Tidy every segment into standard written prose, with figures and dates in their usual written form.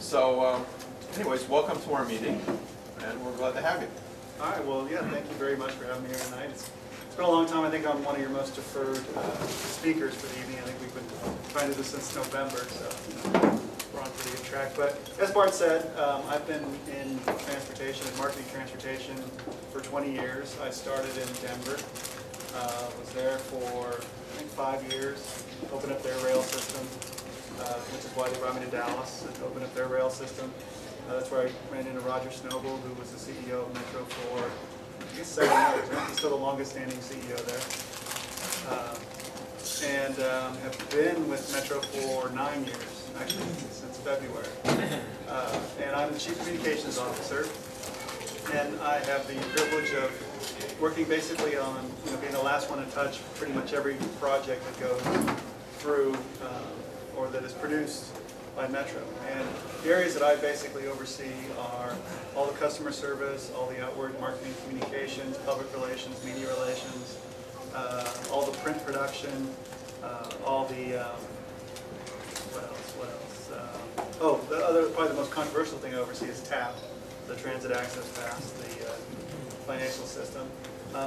So, anyways, welcome to our meeting, and we're glad to have you. All right, well, yeah, thank you very much for having me here tonight. It's been a long time. I think I'm one of your most deferred speakers for the evening. I think we've been trying to do this since November, so we're on a pretty good track. But as Bart said, I've been in transportation and marketing transportation for 20 years. I started in Denver, was there for, I think, 5 years, opened up their rail system, which is why they brought me to Dallas and opened up their rail system. That's where I ran into Roger Snowball, who was the CEO of Metro for, I guess, 7 years. He's still the longest standing CEO there. And have been with Metro for 9 years, actually, since February. And I'm the Chief Communications Officer. And I have the privilege of working basically on, being the last one to touch pretty much every project that goes through or that is produced by Metro. And the areas that I basically oversee are all the customer service, all the outward marketing communications, public relations, media relations, all the print production, all the, what else? Probably the most controversial thing I oversee is TAP, the Transit Access Pass, the financial system.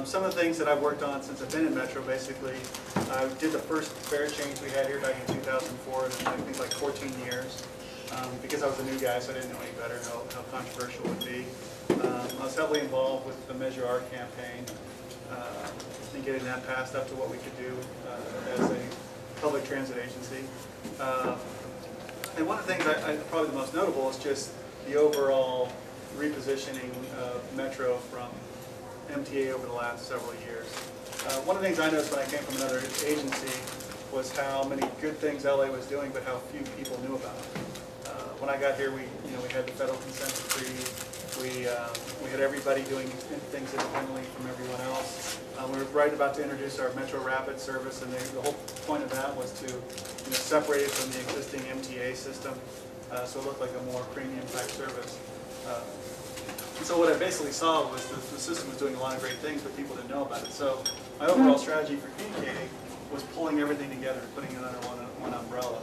Some of the things that I've worked on since I've been in Metro, basically, I did the first fare change we had here back in 2004, and I think like 14 years, because I was a new guy, so I didn't know any better how controversial it would be. I was heavily involved with the Measure R campaign, and getting that passed up to what we could do as a public transit agency. And one of the things probably the most notable is just the overall repositioning of Metro from MTA over the last several years. One of the things I noticed when I came from another agency was how many good things LA was doing, but how few people knew about it. When I got here, we had the federal consent decree. We had everybody doing things independently from everyone else. We were right about to introduce our Metro Rapid service, and the whole point of that was to separate it from the existing MTA system, so it looked like a more premium type service. And so what I basically saw was the system was doing a lot of great things, but people didn't know about it. So my overall strategy for communicating was pulling everything together, putting it under one umbrella.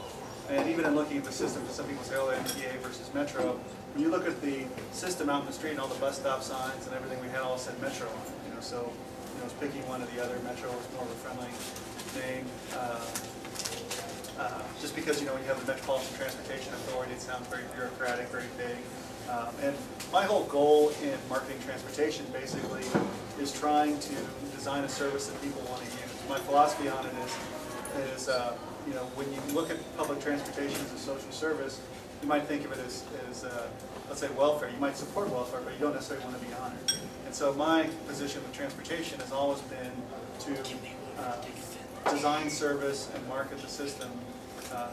And even in looking at the system, some people say, oh, MTA versus Metro. When you look at the system out in the street and all the bus stop signs and everything, we had all said Metro on it. So I was picking one or the other. Metro was more of a friendly name. Just because when you have the Metropolitan Transportation Authority, it sounds very bureaucratic, very big. And my whole goal in marketing transportation basically is trying to design a service that people want to use. My philosophy on it is when you look at public transportation as a social service, you might think of it as let's say, welfare. You might support welfare, but you don't necessarily want to be on it. And so my position with transportation has always been to design service and market the system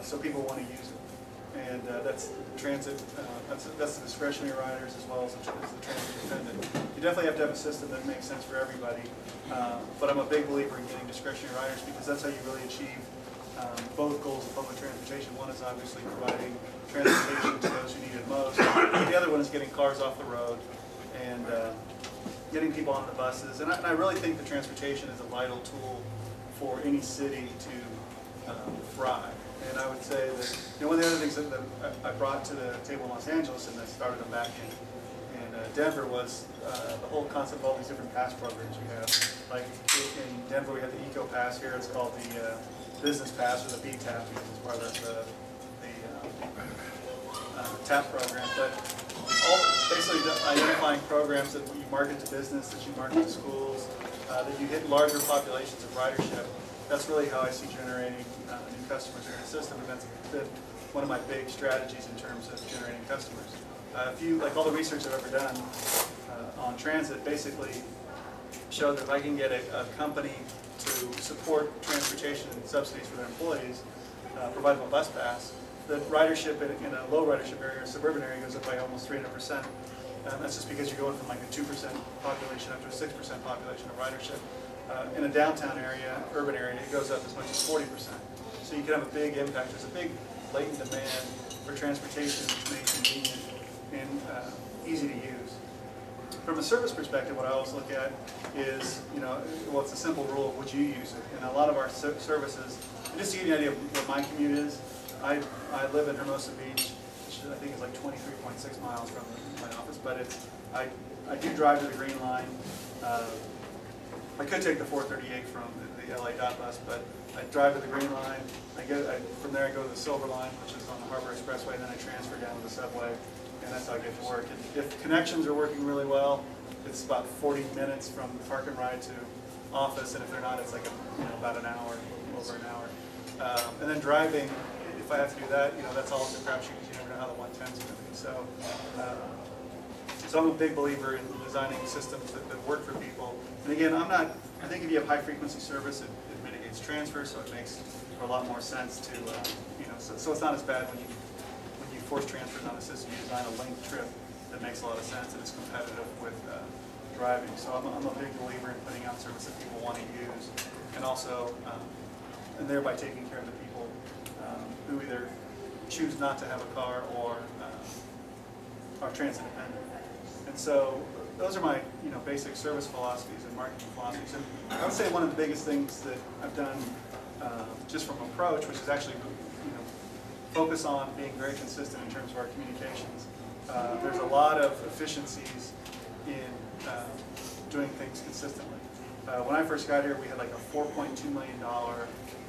so people want to use it. And that's transit, that's the discretionary riders as well as the transit dependent. You definitely have to have a system that makes sense for everybody, but I'm a big believer in getting discretionary riders because that's how you really achieve both goals of public transportation. One is obviously providing transportation to those who need it most. The other one is getting cars off the road and getting people on the buses. And I really think that transportation is a vital tool for any city to thrive. And I would say that one of the other things that I brought to the table in Los Angeles and that started them back in Denver was the whole concept of all these different pass programs we have. Like in Denver, we have the Eco Pass. Here it's called the Business Pass or the BTAP because it's part of the TAP program. But basically identifying programs that you market to business, that you market to schools, that you hit larger populations of ridership. That's really how I see generating new customers in the system, and that's been one of my big strategies in terms of generating customers. Like all the research I've ever done on transit basically showed that if I can get a company to support transportation and subsidies for their employees, provide them a bus pass, the ridership in a low ridership area or suburban area goes up by almost 300%. That's just because you're going from like a 2% population up to a 6% population of ridership. In a downtown area, urban area, it goes up as much as 40%. So you can have a big impact. There's a big latent demand for transportation that's made convenient and easy to use. From a service perspective, what I always look at is, well, it's a simple rule of would you use it. And a lot of our services, and just to give you an idea of what my commute is, I live in Hermosa Beach, which I think is like 23.6 miles from my office, but I do drive to the Green Line. I could take the 438 from the LA dot bus, but I drive to the Green Line. From there I go to the Silver Line, which is on the Harbor Expressway, and then I transfer down to the subway, and that's how I get to work. And if connections are working really well, it's about 40 minutes from park and ride to office, and if they're not, it's like about an hour, over an hour. And then driving, if I have to do that, that's always a crapshoot because you never know how the 110's going to be. So I'm a big believer in designing systems that work for people. And again, I think if you have high frequency service, it mitigates transfer, so it makes a lot more sense to, so it's not as bad when you force transfers on a system. You design a linked trip that makes a lot of sense and is competitive with driving. So I'm a big believer in putting out service that people want to use, and also, and thereby taking care of the people who either choose not to have a car or are transit dependent. And so those are my basic service philosophies and marketing philosophies. And I would say one of the biggest things that I've done just from approach, which is actually focus on being very consistent in terms of our communications. There's a lot of efficiencies in doing things consistently. When I first got here, we had like a $4.2 million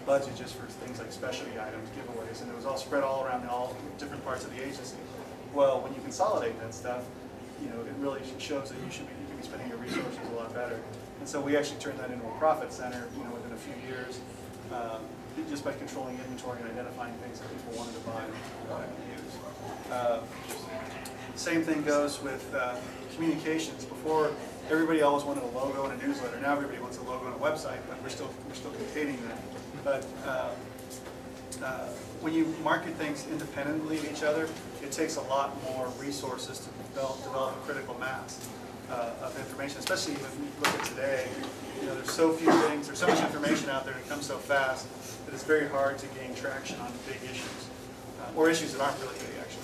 budget just for things like specialty items, giveaways, and it was all spread all around all different parts of the agency. Well, when you consolidate that stuff, it really shows that you can be spending your resources a lot better. And so we actually turned that into a profit center, within a few years, just by controlling inventory and identifying things that people wanted to buy and wanted to use. Same thing goes with communications. Before, everybody always wanted a logo and a newsletter. Now everybody wants a logo and a website, but we're still containing that. But when you market things independently of each other, it takes a lot more resources to develop a critical mass of information, especially when you look at today. There's so few things, there's so much information out there that comes so fast that it's very hard to gain traction on big issues, or issues that aren't really big, actually.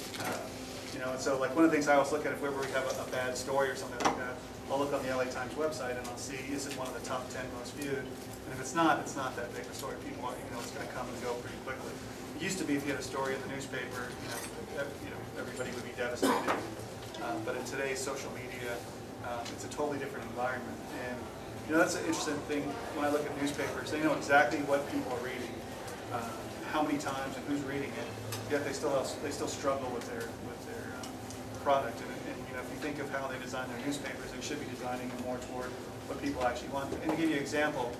And so like one of the things I always look at, if we have a bad story or something like that, I'll look on the LA Times website and I'll see, is it one of the top 10 most viewed? And if it's not that big a story. People, it's going to come and go pretty quickly. It used to be if you had a story in the newspaper, everybody would be devastated. But in today's social media, it's a totally different environment. And that's an interesting thing when I look at newspapers. They know exactly what people are reading, how many times, and who's reading it. Yet they still struggle with their product. And if you think of how they design their newspapers, they should be designing them more toward what people actually want. And to give you an example,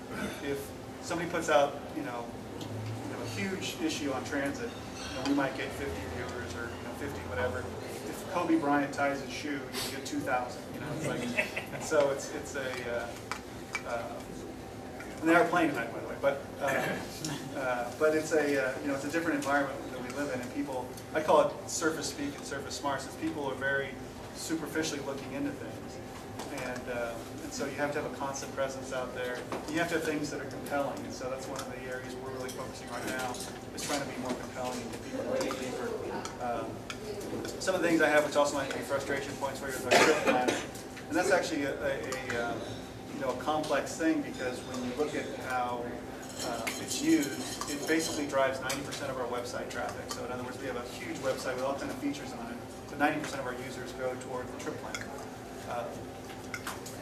if somebody puts out a huge issue on transit, we might get 50 viewers or 50 whatever. If Kobe Bryant ties his shoe, you get 2,000. And so it's a and they are playing tonight, by the way. But it's a it's a different environment that we live in, and people, I call it surface speak and surface smart, since people are very superficially looking into things, and so you have to have a constant presence out there. You have to have things that are compelling, and so that's one of the areas we're really focusing right now, is trying to be more compelling and get people looking deeper. Some of the things I have, which also might be frustration points for you, is our trip planner, and that's actually a complex thing, because when you look at how it's used, it basically drives 90% of our website traffic. So in other words, we have a huge website with all kinds of features on it, but 90% of our users go toward the trip planner.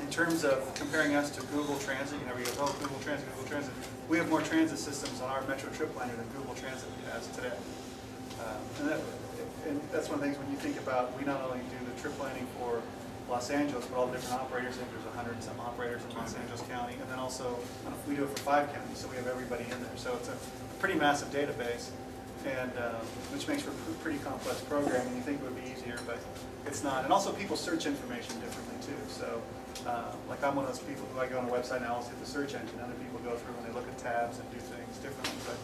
In terms of comparing us to Google Transit, you go, oh, Google Transit. We have more transit systems on our Metro Trip Planner than Google Transit has today. And that's one of the things when you think about, we not only do the trip planning for Los Angeles, but all the different operators. I think there's 100 and some operators in Los Angeles County, and then also we do it for 5 counties, so we have everybody in there. So it's a pretty massive database, and which makes for a pretty complex program. And you think it would be easier, but it's not. And also, people search information differently too. So, like I'm one of those people who I go on a website and I always hit the search engine. Other people go through and they look at tabs and do things differently. But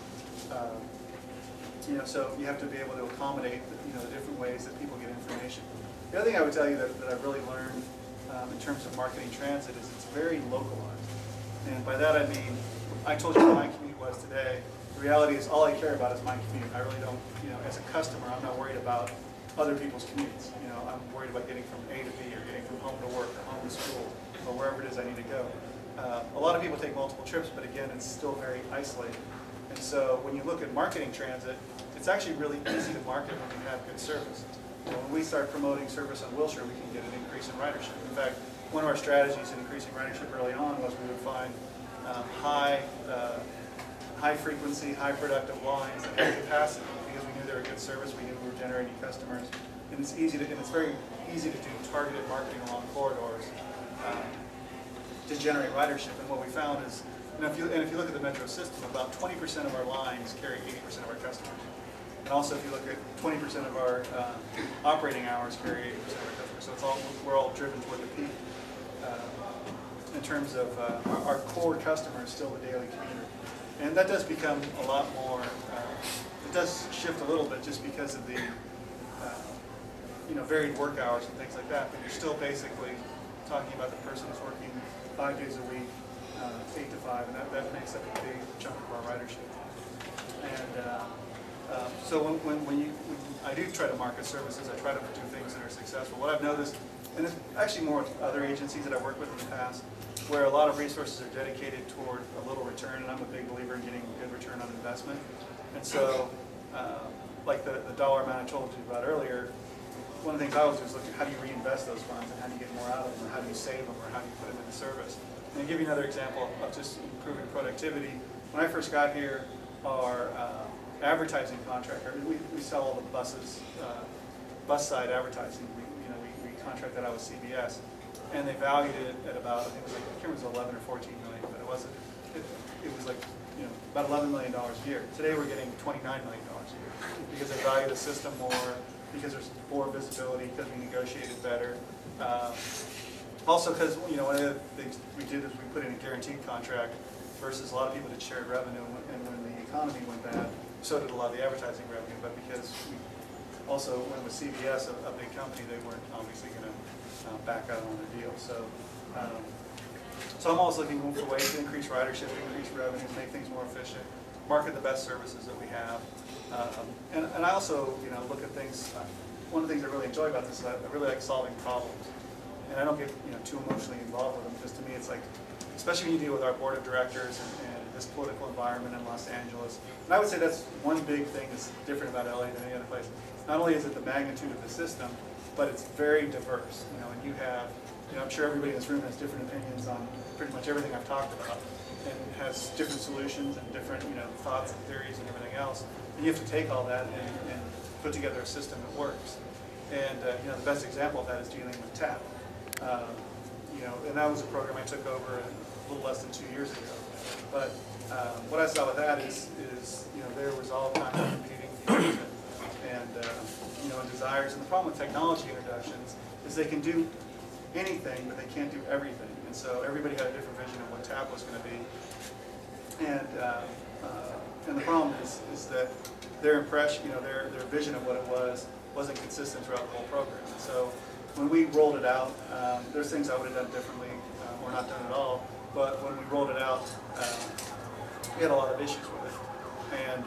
so you have to be able to accommodate the different ways that people get information. The other thing I would tell you that I've really learned in terms of marketing transit is it's very localized. And by that I mean, I told you what my commute was today. The reality is all I care about is my commute. I really don't, as a customer, I'm not worried about other people's commutes. I'm worried about getting from A to B, or getting from home to work, or home to school, or wherever it is I need to go. A lot of people take multiple trips, but again, it's still very isolated. And so when you look at marketing transit, it's actually really easy to market when you have good service. When we start promoting service on Wilshire, we can get an increase in ridership. In fact, one of our strategies in increasing ridership early on was we would find high frequency, high productive lines that had capacity because we knew they were good service, we knew we were generating customers, and it's very easy to do targeted marketing along corridors to generate ridership. And what we found is, if you look at the metro system, about 20% of our lines carry 80% of our customers. And also, if you look at 20% of our operating hours carry 80% of our customers. So we're all driven toward the peak. In terms of our core customer is still the daily commuter. And that does become a lot more, it does shift a little bit just because of the varied work hours and things like that, but you're still basically talking about the person who's working 5 days a week, 8 to 5, and that makes up a big chunk of our ridership. And so when I do try to market services, I try to do things that are successful. What I've noticed, and it's actually more with other agencies that I've worked with in the past, where a lot of resources are dedicated toward a little return, and I'm a big believer in getting a good return on investment. And so, like the dollar amount I told you about earlier, one of the things I always do is look at how do you reinvest those funds, and how do you get more out of them, or how do you save them, or how do you put them into service. And I'll give you another example of just improving productivity. When I first got here, our advertising contractor, we sell all the buses, bus side advertising. We contract that out with CBS, and they valued it at about, I think it was 11 or 14 million, but it wasn't. It was like about $11 million a year. Today we're getting $29 million a year because they value the system more, because there's more visibility, because we negotiated better. Also, because one of the things we did is we put in a guaranteed contract versus a lot of people did shared revenue, and when the economy went bad, so did a lot of the advertising revenue. But because we also went with CBS, a big company, they weren't obviously going to back out on the deal. So I'm always looking for ways to increase ridership, increase revenue, make things more efficient, market the best services that we have. And I also look at things. One of the things I really enjoy about this is I really like solving problems, and I don't get too emotionally involved with them, because to me it's like, especially when you deal with our board of directors and this political environment in Los Angeles. And I would say that's one big thing that's different about LA than any other place. Not only is it the magnitude of the system, but it's very diverse. And you have, I'm sure everybody in this room has different opinions on pretty much everything I've talked about, and has different solutions and different thoughts and theories and everything else. And you have to take all that and put together a system that works. And the best example of that is dealing with TAP. And that was a program I took over a little less than 2 years ago. But what I saw with that is there was all kinds of competing views and desires. And the problem with technology introductions is they can do anything, but they can't do everything. And so everybody had a different vision of what TAP was going to be. And the problem is that their impression, their vision of what it wasn't consistent throughout the whole program. And so when we rolled it out, there's things I would have done differently or not done at all. But when we rolled it out, we had a lot of issues with it. And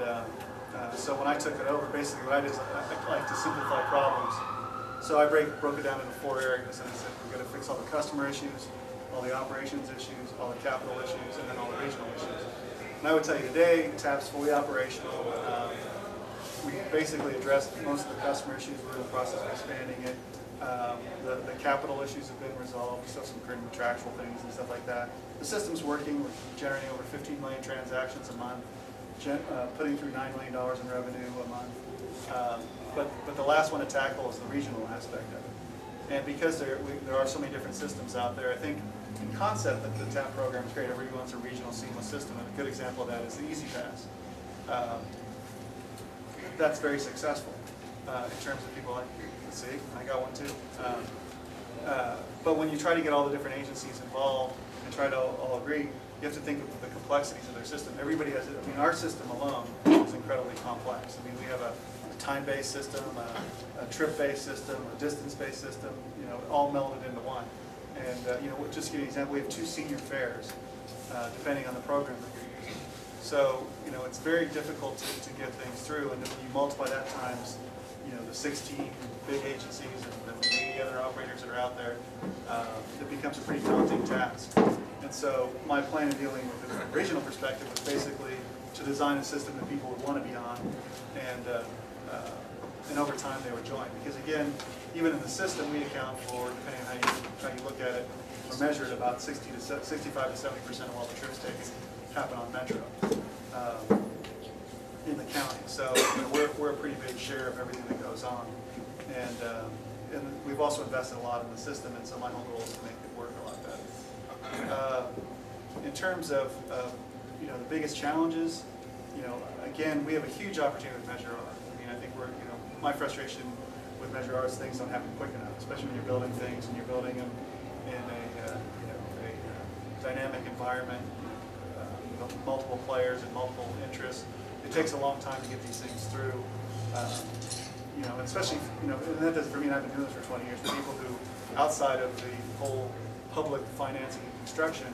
so when I took it over, basically what I did is I like to simplify problems. So I broke it down into 4 areas, and I said we've got to fix all the customer issues, all the operations issues, all the capital issues, and then all the regional issues. And I would tell you today, TAP's fully operational. We basically addressed most of the customer issues. We're in the process of expanding it. The capital issues have been resolved. We still have some contractual things and stuff like that. The system's working. We're generating over 15 million transactions a month, putting through $9 million in revenue a month. But the last one to tackle is the regional aspect of it. And because there are so many different systems out there, I think in concept that the TAP program is great. Everybody wants a regional seamless system, and a good example of that is the Easy Pass. That's very successful in terms of people like, let's see, I got one too. But when you try to get all the different agencies involved and try to all agree, you have to think of the complexities of their system. Everybody has, our system alone is incredibly complex. We have a time-based system, a trip-based system, a distance-based system, all melded into one. And just to give you an example, we have 2 senior fares, depending on the program that you're using. So it's very difficult to get things through, and then when you multiply that times the 16 big agencies and the 80 other operators that are out there, it becomes a pretty daunting task. And so my plan in dealing with it from a regional perspective was basically to design a system that people would want to be on, and over time they would join. Because again, even in the system, we account for, depending on how you look at it, or measure it, about 65 to 70% of all the trips taken happen on Metro in the county. So we're a pretty big share of everything that goes on, and we've also invested a lot in the system, and so my whole goal is to make it work a lot better. In terms of the biggest challenges, again, we have a huge opportunity with Measure R. I mean, I think my frustration with Measure R is things don't happen quick enough, especially when you're building things and you're building them in a dynamic environment, multiple players and multiple interests. It takes a long time to get these things through. And especially, and that does for me, and I've been doing this for 20 years, for people who, outside of the whole public financing and construction,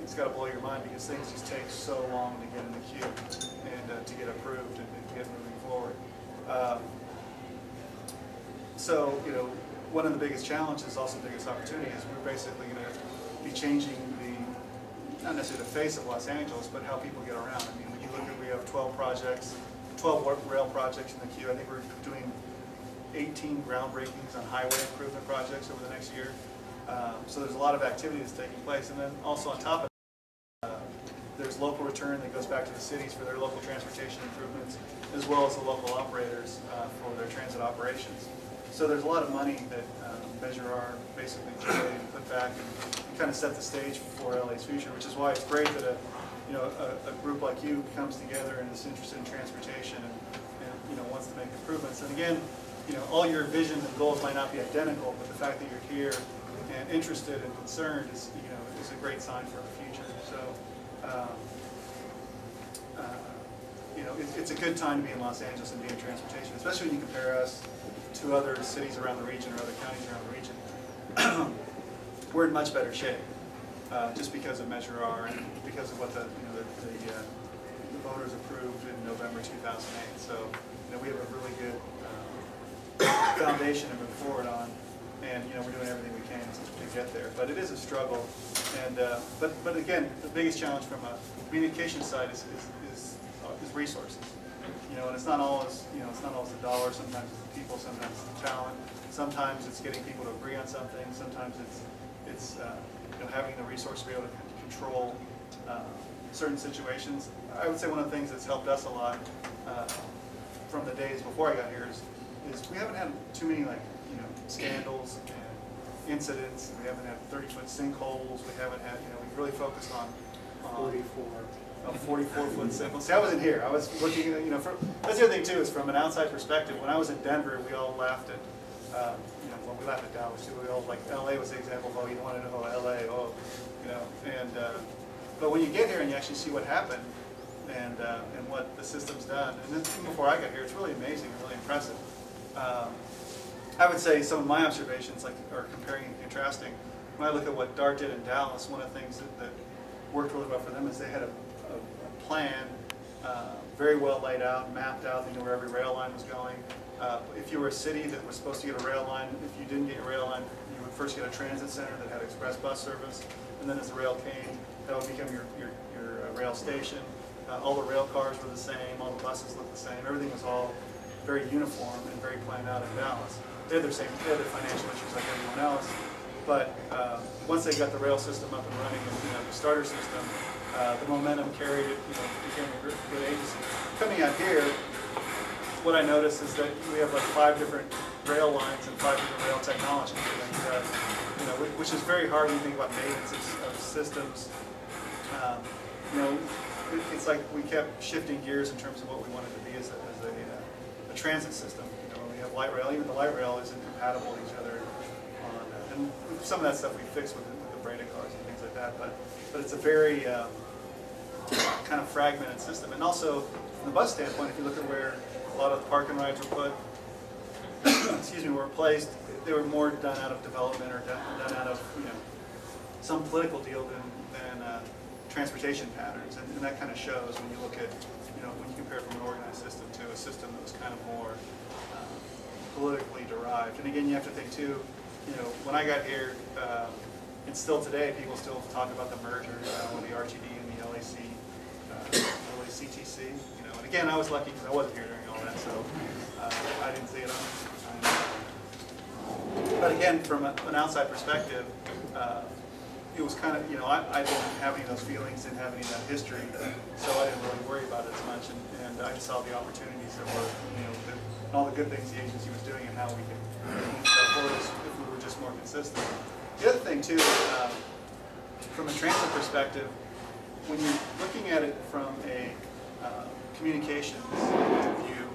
it's got to blow your mind because things just take so long to get in the queue and to get approved and to get moving forward. So, one of the biggest challenges, also the biggest opportunity, is we're basically going to be changing not necessarily the face of Los Angeles, but how people get around. I mean, when you look at, we have 12 rail projects in the queue. I think we're doing 18 groundbreakings on highway improvement projects over the next year. So there's a lot of activity that's taking place. And then also on top of that, there's local return that goes back to the cities for their local transportation improvements, as well as the local operators for their transit operations. So there's a lot of money that Measure R basically generated and put back and kind of set the stage for LA's future, which is why it's great that a group like you comes together and is interested in transportation and wants to make improvements. And again, all your visions and goals might not be identical, but the fact that you're here and interested and concerned is a great sign for our future. So it's a good time to be in Los Angeles and be in transportation, especially when you compare us to other cities around the region or other counties around the region. We're in much better shape just because of Measure R and because of what the voters approved in November 2008. So we have a really good foundation to move forward on, and we're doing everything we can to get there. But it is a struggle, and but again, the biggest challenge from a communication side is resources. And it's not always the dollar. Sometimes it's the people. Sometimes it's the talent. Sometimes it's getting people to agree on something. Sometimes it's having the resource to be able to control certain situations. I would say one of the things that's helped us a lot from the days before I got here is we haven't had too many scandals and incidents. We haven't had 30-foot sinkholes. We haven't had we've really focused on 44-foot sinkholes. See, I wasn't here. I was looking at that's the other thing too, is from an outside perspective. When I was in Denver, we all laughed at we laughed at Dallas too. We all LA was the example of, you don't want to know LA, but when you get here and you actually see what happened and what the system's done, and then even before I got here, it's really amazing and really impressive. I would say some of my observations, are comparing and contrasting. When I look at what DART did in Dallas, one of the things that worked really well for them is they had a plan, very well laid out, mapped out. They knew where every rail line was going. If you were a city that was supposed to get a rail line, if you didn't get your rail line, you would first get a transit center that had express bus service, and then as the rail came, that would become your rail station. All the rail cars were the same, all the buses looked the same. Everything was all very uniform and very planned out in Dallas. They had their financial issues like everyone else, but once they got the rail system up and running and the starter system, the momentum carried it, became a good agency. Coming out here, what I noticed is that we have 5 different rail lines and 5 different rail technologies, and, which is very hard when you think about maintenance of systems. It's like we kept shifting gears in terms of what we wanted to be as a transit system. We have light rail. Even the light rail isn't compatible with each other. And some of that stuff we fixed with the braided cars and things like that. But it's a very kind of fragmented system. And also, from the bus standpoint, if you look at where a lot of the park and rides were put, were placed, they were more done out of development or done out of some political deal than transportation patterns, and that kind of shows when you look at when you compare from an organized system to a system that was kind of more politically derived. And again, you have to think too, when I got here, and still today, people still talk about the merger with the RTD and the LAC, early CTC, you know. And again, I was lucky because I wasn't here during all that, so I didn't see it on. But again, from an outside perspective, it was kind of, you know, I didn't have any of those feelings, didn't have any of that history, so I didn't really worry about it as much, and I saw the opportunities that were, you know, and all the good things the agency was doing and how we could move forward if we were just more consistent. The other thing too, from a transit perspective, when you're looking at it from a communications view,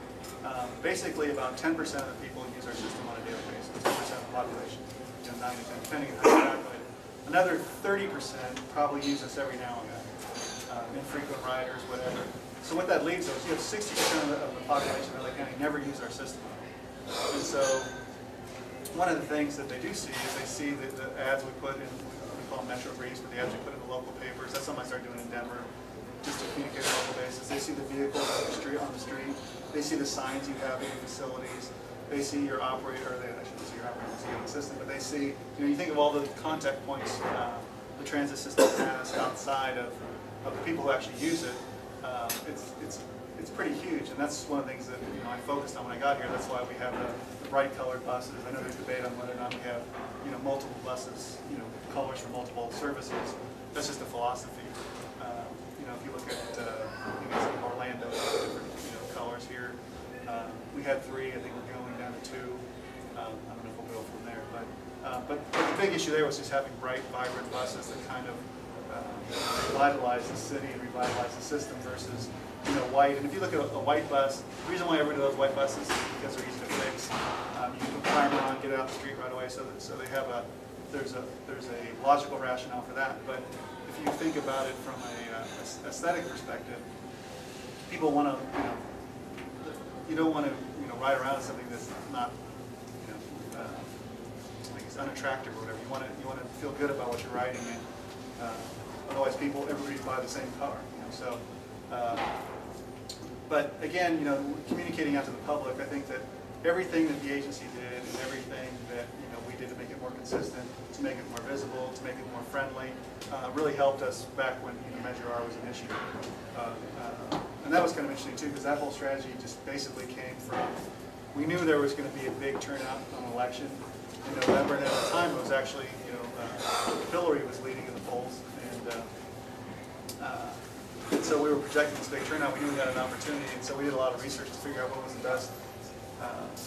basically about 10% of the people use our system on a daily basis, 10% of the population, you know, 9 to 10, depending on how you calculate it. Another 30% probably use us every now and then, infrequent riders, whatever. So what that leaves us, you have 60% of the population of LA County never use our system. And so one of the things that they do see is they see the ads we put in, we call them Metro Briefs, but the ads we put in the local papers. That's something I started doing in Denver, just to communicate on a local basis. They see the vehicles on the street. They see the signs you have in your facilities. They see your operator, or they shouldn't see your operator, they see your system, but they see, you know, you think of all the contact points the transit system has outside of the people who actually use it. It's pretty huge, and that's one of the things that, you know, I focused on when I got here. That's why we have the bright colored buses. I know there's debate on whether or not we have, you know, multiple buses, you know, colors for multiple services. That's just a philosophy. You know, if you look at I think it's in Orlando, different, you know, colors here. We had 3. I think we're going down to 2. I don't know if we'll go from there, but the big issue there was just having bright, vibrant buses that kind of revitalize the city and revitalize the system versus, you know, white. And if you look at a white bus, the reason why everybody loves white buses is because they're easy to fix. You can put primer on, get it out the street right away. So they have there's a logical rationale for that. But if you think about it from a aesthetic perspective, people want to, you know, you don't want to, you know, ride around in something that's not, you know, like it's unattractive or whatever. You want to feel good about what you're riding in. Otherwise, everybody buy the same car. You know, so, but again, you know, communicating out to the public, I think that everything that the agency did and everything that, you know, we did to make it more consistent, to make it more visible, to make it more friendly, really helped us back when, you know, Measure R was an issue. And that was kind of interesting too, because that whole strategy just basically came from, we knew there was going to be a big turnout on election in November, and at the time it was actually, you know, Hillary was leading in the polls, and so we were projecting this big turnout. We knew we had an opportunity, and so we did a lot of research to figure out what was the best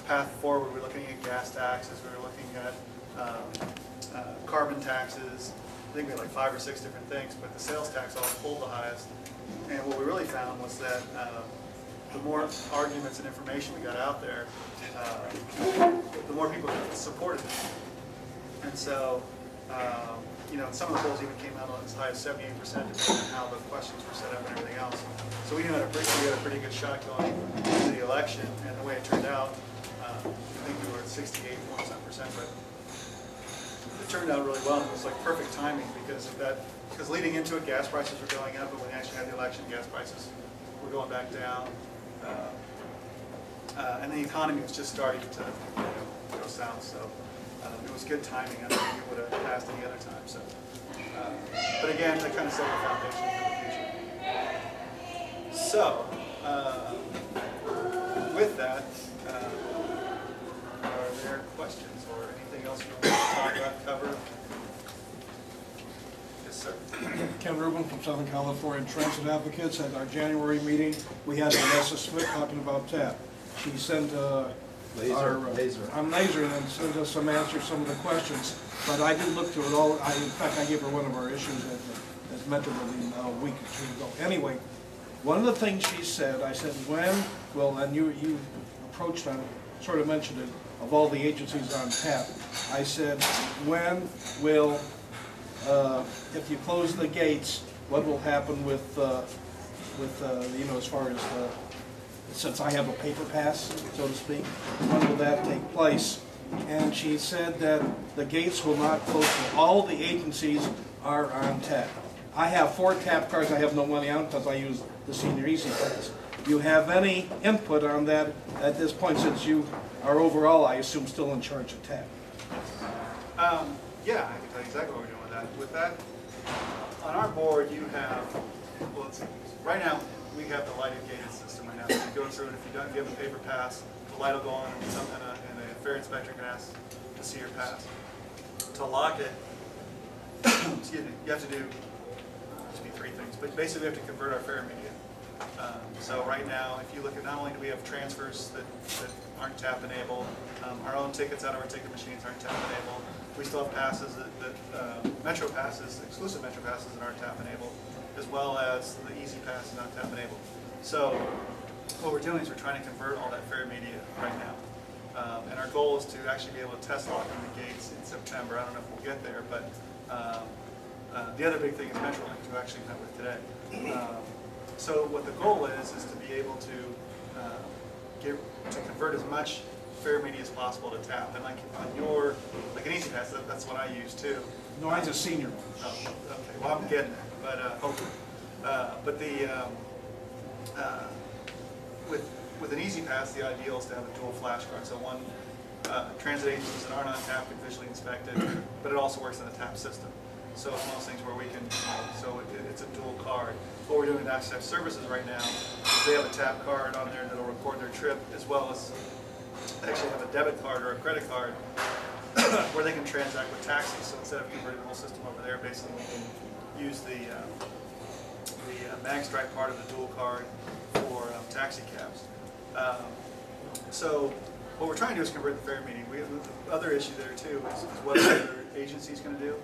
path forward. We were looking at gas taxes, we were looking at carbon taxes. I think we had like 5 or 6 different things, but the sales tax always pulled the highest. And what we really found was that the more arguments and information we got out there, the more people supported it. And so, you know, some of the polls even came out as high as 78%, depending on how the questions were set up and everything else. So we had a pretty good shot going into the election, and the way it turned out, I think we were at 68% but it turned out really well. And it was like perfect timing because of that. Because leading into it, gas prices were going up, but when we actually had the election, gas prices were going back down. And the economy was just starting to, you know, go south. So it was good timing. I don't think it would have passed any other time. So, but again, that kind of set the foundation for the future. So, with that, are there questions or anything else you want to talk about, cover? Ken Rubin from Southern California Transit Advocates. At our January meeting, we had Vanessa Smith talking about TAP. She sent Laser and then sent us some answers to some of the questions. But I didn't look through it all. In fact, I gave her one of our issues as mentored a week or 2 ago. Anyway, one of the things she said, I said, when will, and you approached on, sort of mentioned it, of all the agencies on TAP. I said, when will, if you close the gates, what will happen with you know, as far as since I have a paper pass, so to speak, when will that take place? And she said that the gates will not close till all the agencies are on TAP. I have 4 TAP cards I have no money on because I use the Senior Easy Pass. Do you have any input on that at this point, since you are overall, I assume, still in charge of TAP? Yeah, I can tell you exactly what we're doing with that. On our board, you have Well, right now, we have the lighted gated system right now. So you go through, and if you have a paper pass, the light will go on, and a fare inspector can ask to see your pass. To lock it, excuse me, you have to do, just be 3 things, but basically we have to convert our fare media. So right now, if you look at, not only do we have transfers that aren't tap enabled, our own tickets out of our ticket machines aren't tap enabled. We still have passes that Metro passes, exclusive Metro passes that aren't tap enabled, as well as the Easy Pass is not tap enabled. So what we're doing is we're trying to convert all that fare media right now. And our goal is to actually be able to test lock in the gates in September. I don't know if we'll get there, but the other big thing is MetroLink, who actually met with today. So what the goal is to be able to convert as much fare media as possible to tap. And like on your, like an Easy Pass, that's what I use too. No, I'm a senior. Oh, okay. Well, I'm getting there, but hopefully. But with an Easy Pass, the ideal is to have a dual flash card. So one transit agencies that aren't on tap can visually inspect it, but it also works in a tap system. So it's one of those things where we can, so it's a dual card. What we're doing with Access Services right now is they have a tap card on there that'll record their trip, as well as they actually have a debit card or a credit card where they can transact with taxis. So instead of converting the whole system over there, basically we can use the MagStripe part of the dual card for taxi cabs. So what we're trying to do is convert the fare media. We have the other issue there too is what the other agency's going to do.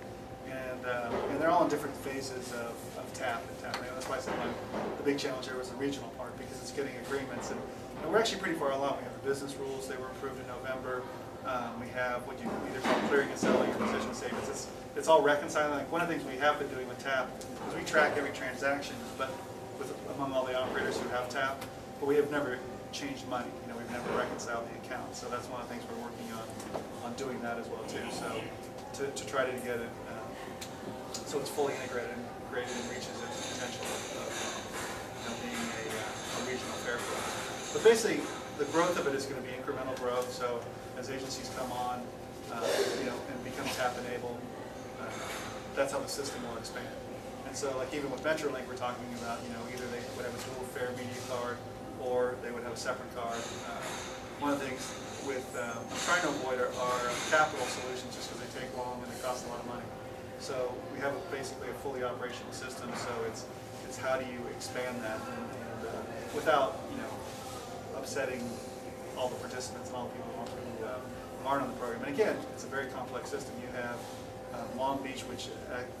And they're all in different phases of tap and tap. That's why I said the big challenge here was the regional part, because it's getting agreements. And we're actually pretty far along. We have the business rules. They were approved in November. We have what you either call clearing and selling or position statements. It's all reconciling. Like one of the things we have been doing with TAP is we track every transaction, but among all the operators who have TAP, but we have never changed money. We've never reconciled the account. So that's one of the things we're working on doing that as well too. So to try to get it so it's fully integrated and reaches its potential of being a regional fare for us. But basically, the growth of it is going to be incremental growth. So as agencies come on, and become tap enabled, that's how the system will expand. And so, like even with MetroLink, we're talking about, either they would have a dual fare media card, or they would have a separate card. One of the things with I'm trying to avoid are capital solutions, just because they take long and they cost a lot of money. So we have basically a fully operational system. So it's how do you expand that and without upsetting all the participants and all the people who aren't on the program. And again, it's a very complex system. You have Long Beach, which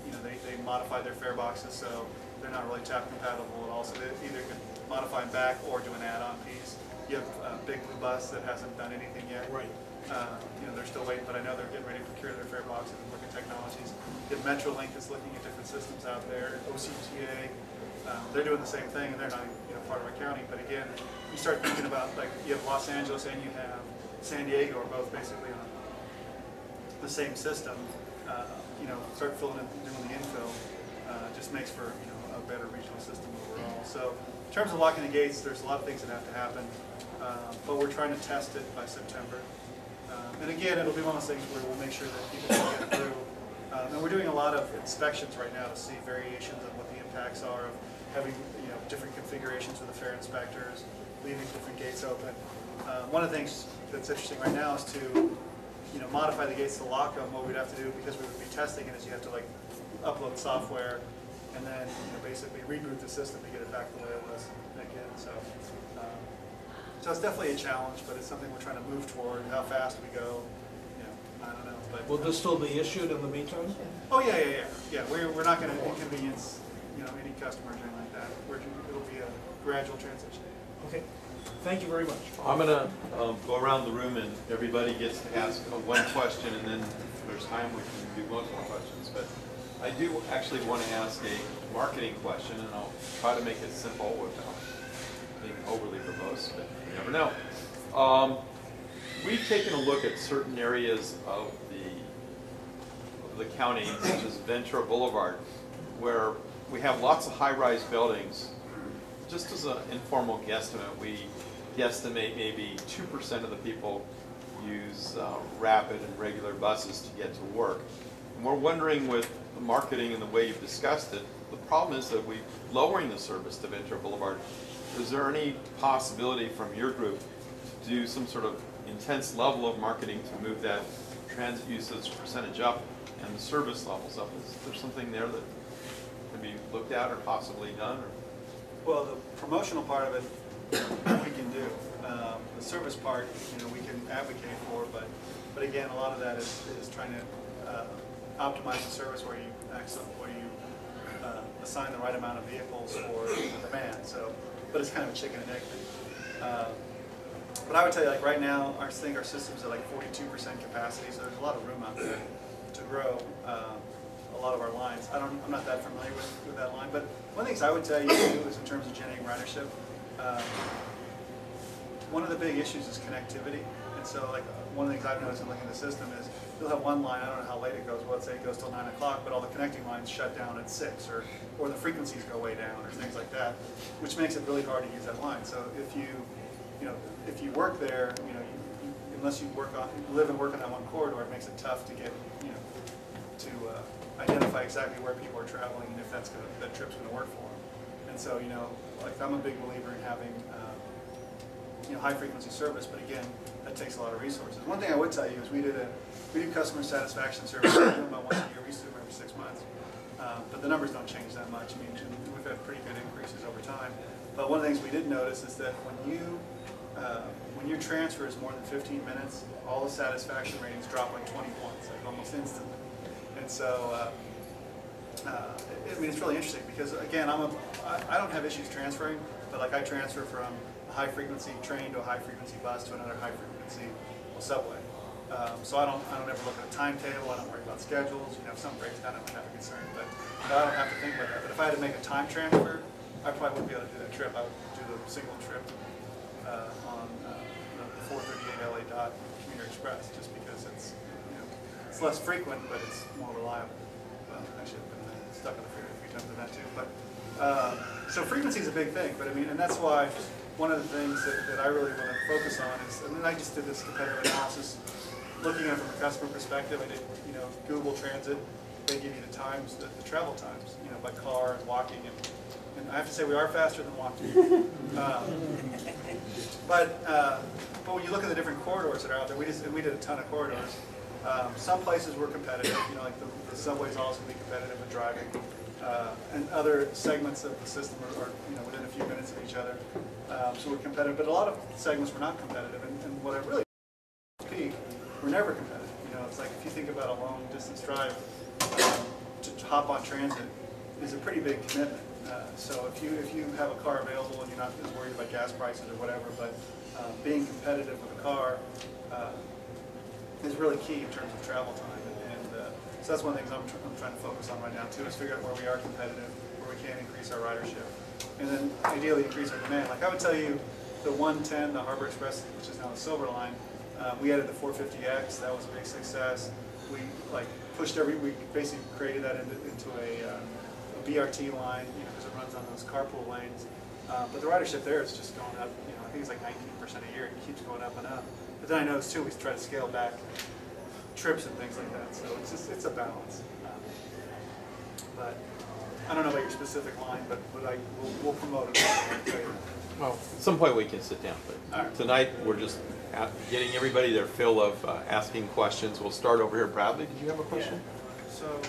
they modify their fare boxes, so they're not really tap compatible at all. So they either can modify them back or do an add-on piece. You have Big Blue Bus that hasn't done anything yet. Right. They're still waiting, but I know they're getting ready to procure their fare boxes and look at technologies. You have MetroLink that's looking at different systems out there. OCTA, they're doing the same thing, and they're not part of our county. But again, you start thinking about, like, you have Los Angeles and you have San Diego are both basically on the same system. Start filling in, doing the infill, just makes for a better regional system overall. So in terms of locking the gates, there's a lot of things that have to happen, but we're trying to test it by September. And again, it'll be one of those things where we'll make sure that people can get through. And we're doing a lot of inspections right now to see variations of what the impacts are of having different configurations with the fare inspectors, leaving different gates open. One of the things that's interesting right now is to modify the gates to lock them. What we'd have to do, because we would be testing it, is you have to upload software and then basically reboot the system to get it back the way it was again. So it's definitely a challenge, but it's something we're trying to move toward. How fast we go, I don't know. But Will this still be issued in the meantime? Oh yeah. We're not going to inconvenience any customer or anything like that. It'll be a gradual transition. Okay. Thank you very much. I'm going to go around the room and everybody gets to ask one question, and then if there's time we can do multiple questions. But I do actually want to ask a marketing question, and I'll try to make it simple without being overly verbose, but you never know. We've taken a look at certain areas of the county, such as Ventura Boulevard, where we have lots of high-rise buildings. Just as an informal guesstimate, we guesstimate maybe 2% of the people use rapid and regular buses to get to work. And we're wondering, with the marketing and the way you've discussed it, the problem is that lowering the service to Ventura Boulevard. Is there any possibility from your group to do some sort of intense level of marketing to move that transit usage percentage up and the service levels up? Is there something there that can be looked at or possibly done? Or? Well, the promotional part of it we can do. The service part, we can advocate for, but again, a lot of that is trying to optimize the service where you assign the right amount of vehicles for the demand. So, but it's kind of a chicken and egg thing. But I would tell you, like right now, I think our system's at like 42% capacity, so there's a lot of room out there to grow a lot of our lines. I'm not that familiar with that line, but one of the things I would tell you too is in terms of generating ridership. One of the big issues is connectivity, and so like one of the things I've noticed in looking at the system is you'll have one line, I don't know how late it goes, well, let's say it goes till 9 o'clock, but all the connecting lines shut down at 6, or the frequencies go way down, or things like that, which makes it really hard to use that line. So if you work there, unless you live and work on that one corridor, it makes it tough to get, to identify exactly where people are traveling and if that trip's going to work for them. And so, like I'm a big believer in having, high frequency service, but again, that takes a lot of resources. One thing I would tell you is we do customer satisfaction surveys. We do them about once a year. We used to do them every 6 months, but the numbers don't change that much. I mean, we've had pretty good increases over time. But one of the things we did notice is that when your transfer is more than 15 minutes, all the satisfaction ratings drop like 20 points, like almost instantly. And so, I mean, it's really interesting because again, I don't have issues transferring, but like I transfer from a high frequency train to a high frequency bus to another high frequency subway. So I don't ever look at a timetable. I don't worry about schedules. If something breaks down, I might have a concern, but I don't have to think about that. But if I had to make a time transfer, I probably wouldn't be able to do that trip. I would do the single trip on the 438 LA dot Commuter Express, just because it's less frequent, but it's more reliable. Actually, I've been stuck on the freeway a few times on that too. But so frequency is a big thing. But I mean, and that's why one of the things that I really want to focus on is, and then I just did this competitive analysis, looking at it from a customer perspective. I did, Google Transit. They give you the times, the travel times, by car and walking, and I have to say we are faster than walking. But when you look at the different corridors that are out there, we did a ton of corridors. Some places were competitive, like the subway's always going to be competitive with driving, and other segments of the system are within a few minutes of each other, so we're competitive. But a lot of segments were not competitive, and what I really peak, we're never competitive. It's like if you think about a long distance drive, to hop on transit is a pretty big commitment. So if you have a car available and you're not as worried about gas prices or whatever, but being competitive with a car is really key in terms of travel time. And so that's one of the things I'm trying to focus on right now too, is figure out where we are competitive, where we can increase our ridership, and then ideally increase our demand. Like I would tell you, the 110, the Harbor Express, which is now the Silver Line, we added the 450X. That was a big success. We we basically created that into a BRT line, because it runs on those carpool lanes. But the ridership there is just going up. I think it's like 19% a year. It keeps going up and up. But then I noticed too, we try to scale back trips and things like that. So it's a balance. But I don't know about your specific line, but we'll promote it. Well, at some point we can sit down. But right. Tonight we're just getting everybody their fill of asking questions. We'll start over here. Bradley, did you have a question? Yeah. So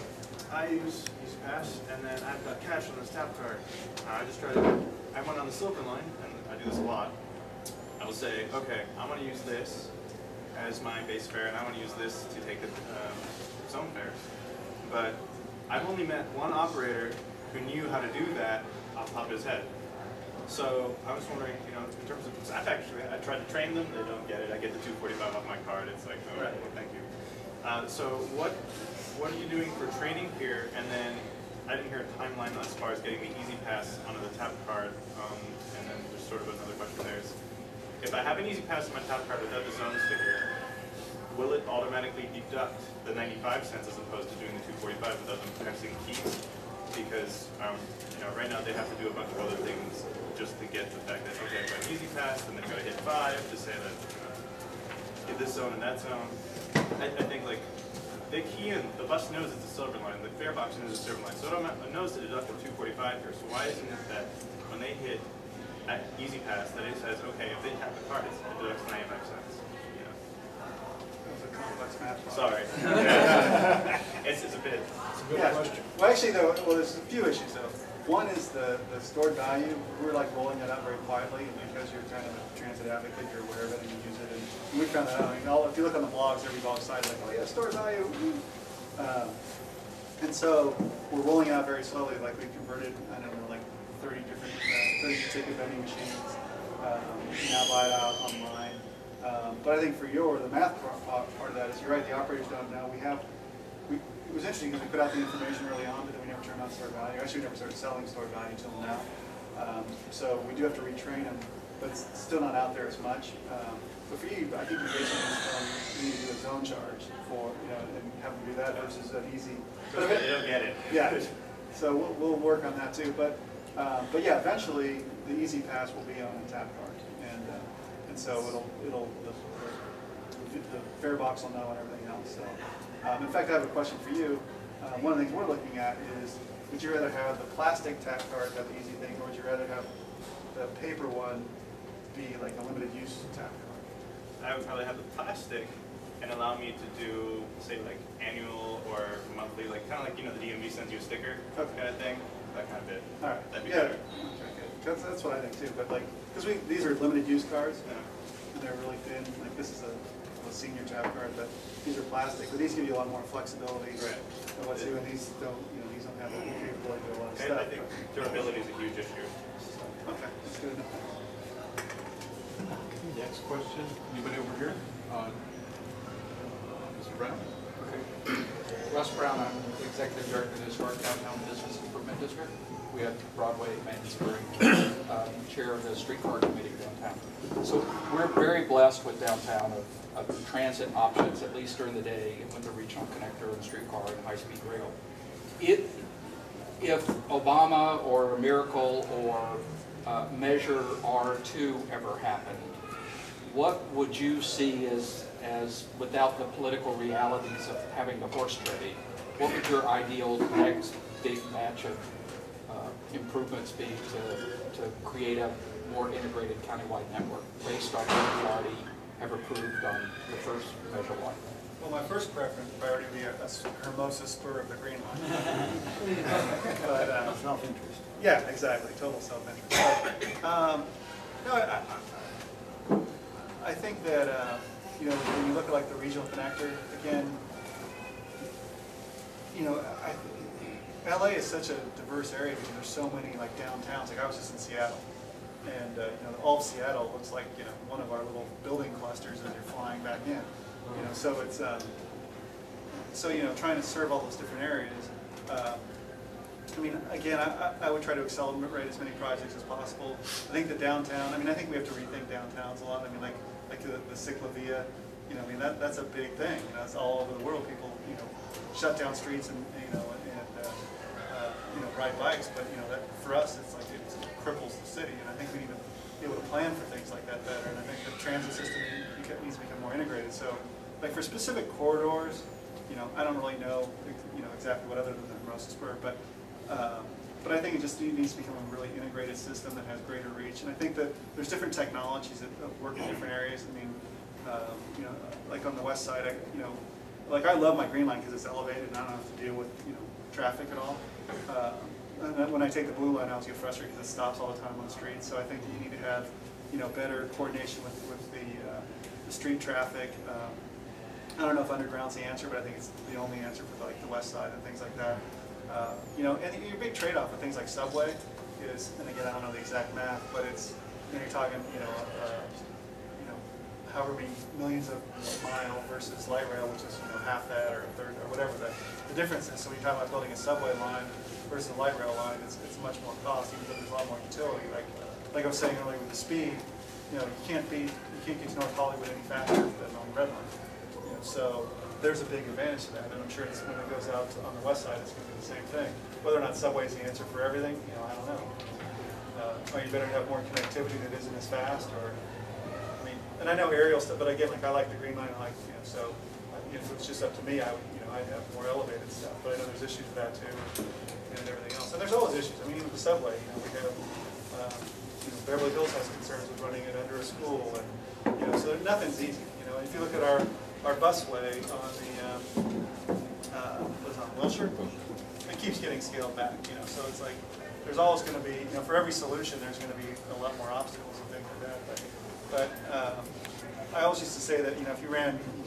I use EasyPass, and then I've got cash on this tap card. I went on the Silver Line, and I do this a lot. I will say, okay, I want to use this as my base fare, and I want to use this to take the zone fares. But I've only met one operator who knew how to do that off the top of his head. So I was wondering, in terms of, I tried to train them, they don't get it. I get the $245 off my card. It's like, oh, right. Well, thank you. So what are you doing for training here? And then I didn't hear a timeline as far as getting the EasyPass onto the tap card. And then there's sort of another question there is, if I have an EasyPass on my tap card without the zone sticker, will it automatically deduct the 95 cents as opposed to doing the $245 without them pressing keys? Because right now they have to do a bunch of other things just to get the fact that, okay, I've got an EasyPass, and they've got to hit 5 to say that in this zone and that zone. I think like the key and the bus knows it's a silver line, the fare box knows it's a silver line, so it knows to deduct the $245 here. So why isn't it that when they hit at Easy Pass, that it says, okay, if they tap the card, it deducts 95 cents. You know. That was a complex math problem. Sorry. It's a bit. It's a good Yeah. question. Well, actually, though, well, there's a few issues, though. One is the stored value. We're like rolling that out very quietly, and because you're kind of a transit advocate, you're aware of it and you use it. And we found that out. I mean, if you look on the blogs, every blog site is like, oh yeah, stored value. And so we're rolling out very slowly. Like we converted, I don't know, like 30 different 30 ticket vending machines. You can now buy it out online. But I think for the math part of that is you're right. The operators don't know. It was interesting because we put out the information early on, but then we never turned on stored value. Actually, we never started selling stored value until now. So we do have to retrain them, but it's still not out there as much. But for you, I think you basically need to do a zone charge for, and have them do that versus an easy. But they don't get it. Yeah. So we'll work on that too. But yeah, eventually the Easy Pass will be on a tap card, and so the fare box will know and everything else. So. In fact, I have a question for you. One of the things we're looking at is, would you rather have the plastic tap card have the easy thing, or would you rather have the paper one be like a limited use tap card? I would probably have the plastic and allow me to do, say, like annual or monthly, like kind of like, the DMV sends you a sticker kind of thing, that kind of bit. All right. That'd be yeah. better. Okay, good. That's what I think too. But like, because these are limited use cards, and they're really thin. Like this is a senior tap card, but these are plastic. But these give you a lot more flexibility. Right. And what's new, and these don't have the capability to do a lot of And stuff. I think durability is a huge issue. Okay, that's good enough. Next question, anybody over here? Mr. Brown? Okay. Russ Brown, I'm the Executive Director of the Historic Downtown Business Improvement District. We have Broadway Maintenance Building, Chair of the Streetcar Committee downtown. So we're very blessed with downtown of transit options, at least during the day, with the regional connector and streetcar and high-speed rail. If Obama or Miracle or Measure R2 ever happened, what would you see as without the political realities of having the horse trade, what would your ideal next big batch of improvements be to create a more integrated countywide network based on what you already have approved on the first Measure Line? Well, my first priority would be a Hermosa spur of the Green Line. But, Self-interest. yeah, exactly, total self-interest. No, I think that when you look at like the regional connector again, LA is such a diverse area because there's so many like downtowns. Like I was just in Seattle, and all of Seattle looks like one of our little building clusters as you're flying back in. So it's trying to serve all those different areas. I mean, again, I would try to accelerate as many projects as possible. I think the downtown. I mean, I think we have to rethink downtowns a lot. I mean, like the Ciclavia. I mean that's a big thing. It's all over the world. People shut down streets and ride bikes, but that for us it's like it cripples the city. And I think we need to be able to plan for things like that better. And I think the transit system needs to become more integrated. So, like for specific corridors, I don't really know, exactly what other than the Hermosa Spur, but I think it just needs to become a really integrated system that has greater reach. And I think that there's different technologies that work in different areas. I mean, like on the west side, like I love my Green Line because it's elevated and I don't have to deal with traffic at all. And when I take the Blue Line, I always get frustrated because it stops all the time on the street. So I think that you need to have better coordination with the street traffic. I don't know if underground's the answer, but I think it's the only answer for like the west side and things like that. And your big trade-off with things like subway is, and again I don't know the exact math, but it's you're talking however many millions of mile versus light rail, which is half that or a third or whatever the difference is. So when you're talking about building a subway line versus a light rail line, it's much more cost, even though there's a lot more utility. Like I was saying earlier with the speed, you can't get to North Hollywood any faster than on the red line. So there's a big advantage to that, and I'm sure when it goes out on the west side, it's going to be the same thing. Whether or not subway is the answer for everything, I don't know. Or you better have more connectivity that isn't as fast, or and I know aerial stuff, but again, like I like the Green Line, I like so for it's just up to me, I'd have more elevated stuff, but I know there's issues with that too, and everything else. And there's always issues. I mean, even the subway, we have, Beverly Hills has concerns with running it under a school, and, so nothing's easy, If you look at our busway on what's on Wilshire, it keeps getting scaled back, so it's like, there's always going to be, for every solution, there's going to be a lot more obstacles and things like that. But I always used to say that, if you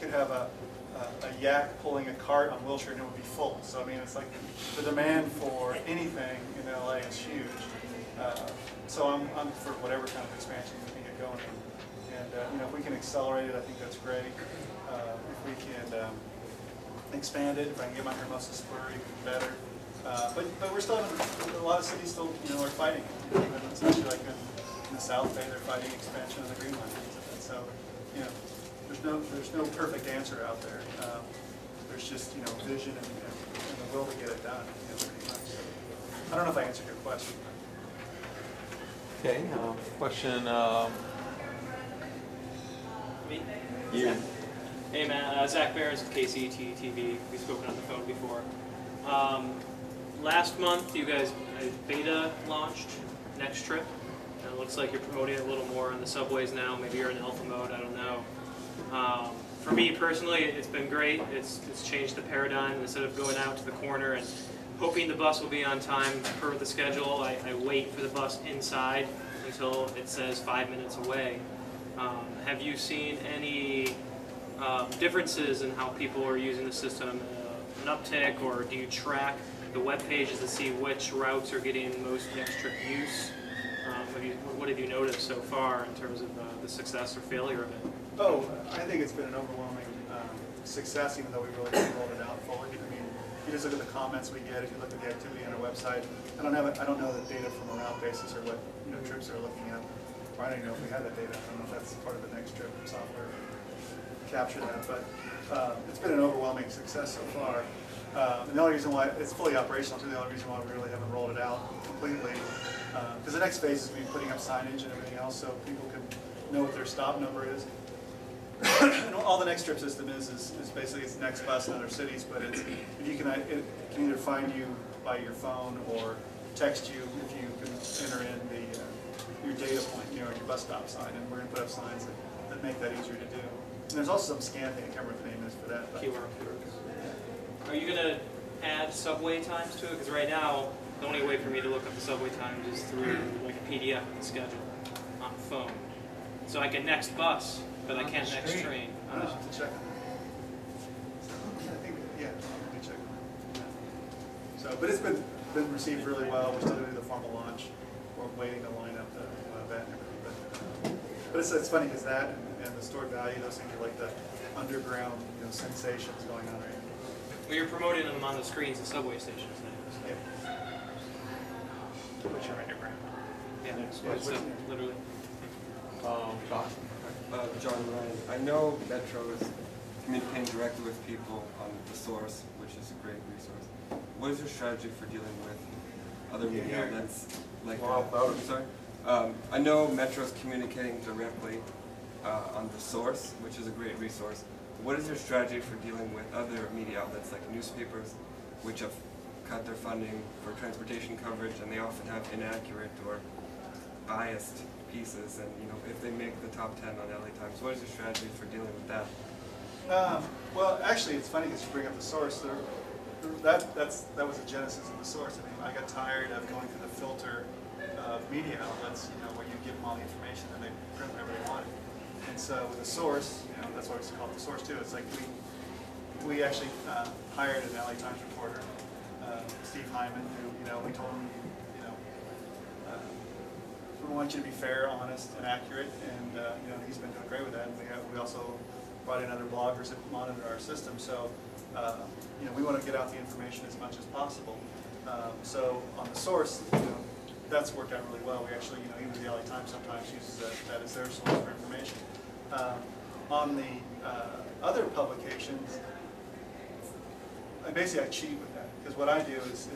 could have a yak pulling a cart on Wilshire and it would be full. So I mean, it's like the demand for anything in LA is huge. So I'm for whatever kind of expansion we can get going. And if we can accelerate it, I think that's great. If we can expand it, if I can get my hermosa spur even better. But we're still a lot of cities still are fighting, even especially like in the South Bay, they're fighting expansion of the Green Line. So there's no perfect answer out there. There's just vision and the will to get it done. Pretty much. So, I don't know if I answered your question. Okay, question. Me? You. Hey Matt, Zach Barris with KCET TV. We've spoken on the phone before. Last month, you guys beta launched Next Trip. And it looks like you're promoting it a little more on the subways now. Maybe you're in alpha mode, I don't know. For me personally, it's been great. It's changed the paradigm. Instead of going out to the corner and hoping the bus will be on time per the schedule, I wait for the bus inside until it says 5 minutes away. Have you seen any differences in how people are using the system? An uptick, or do you track the web pages to see which routes are getting most Next Trip use? What have you noticed so far in terms of the success or failure of it? Oh, I think it's been an overwhelming success, even though we really haven't rolled it out fully. I mean, you just look at the comments we get. If you look at the activity on our website, I don't know the data from a route basis or what trips are looking at. Or I don't even know if we have that data. I don't know if that's part of the Next Trip software capture that, but it's been an overwhelming success so far. And the only reason why it's fully operational too, the only reason why we really haven't rolled it out completely, because the next phase is putting up signage and everything else so people can know what their stop number is. And all the Next Trip system is basically it's next bus in other cities, but it can either find you by your phone or text you if you can enter in your data point, your bus stop sign, and we're going to put up signs that make that easier to do. And there's also some scan thing, I can't remember what the name is for that. But QR. Are you going to add subway times to it? Because right now, the only way for me to look up the subway times is through like a PDF of the schedule on the phone. So I can next bus, but I can't next train. I'll have to check on that. I think, yeah, let me check on that. So, but it's been received really well. We're still doing the formal launch. We're waiting to line up the event and everything. But it's funny because that and the stored value, those things are like the underground sensations going on right now. Well, you're promoting them on the screens at subway stations now. Yeah. Which are underground. Yeah, Yeah, so literally. John. John Ryan. I know Metro is communicating directly with people on the source, which is a great resource. What is your strategy for dealing with other media outlets? Like, I'm sorry. I know Metro is communicating directly on the source, which is a great resource. What is your strategy for dealing with other media outlets like newspapers, which have cut their funding for transportation coverage, and they often have inaccurate or biased pieces, and if they make the top 10 on LA Times, what is your strategy for dealing with that? Well, actually, it's funny because you bring up the source. That was the genesis of the source. I mean, I got tired of going through the filter of media outlets, where you give them all the information and they print whatever they wanted. And so with the source, that's why we call it the source too. It's like we actually hired an LA Times reporter, Steve Hyman, who we told him, we want you to be fair, honest, and accurate, and he's been doing great with that. And we also brought in other bloggers that monitor our system. So we want to get out the information as much as possible. So on the source, that's worked out really well. We actually, even the LA Times sometimes uses that as their source for information. On the other publications, basically I cheat with that, because what I do is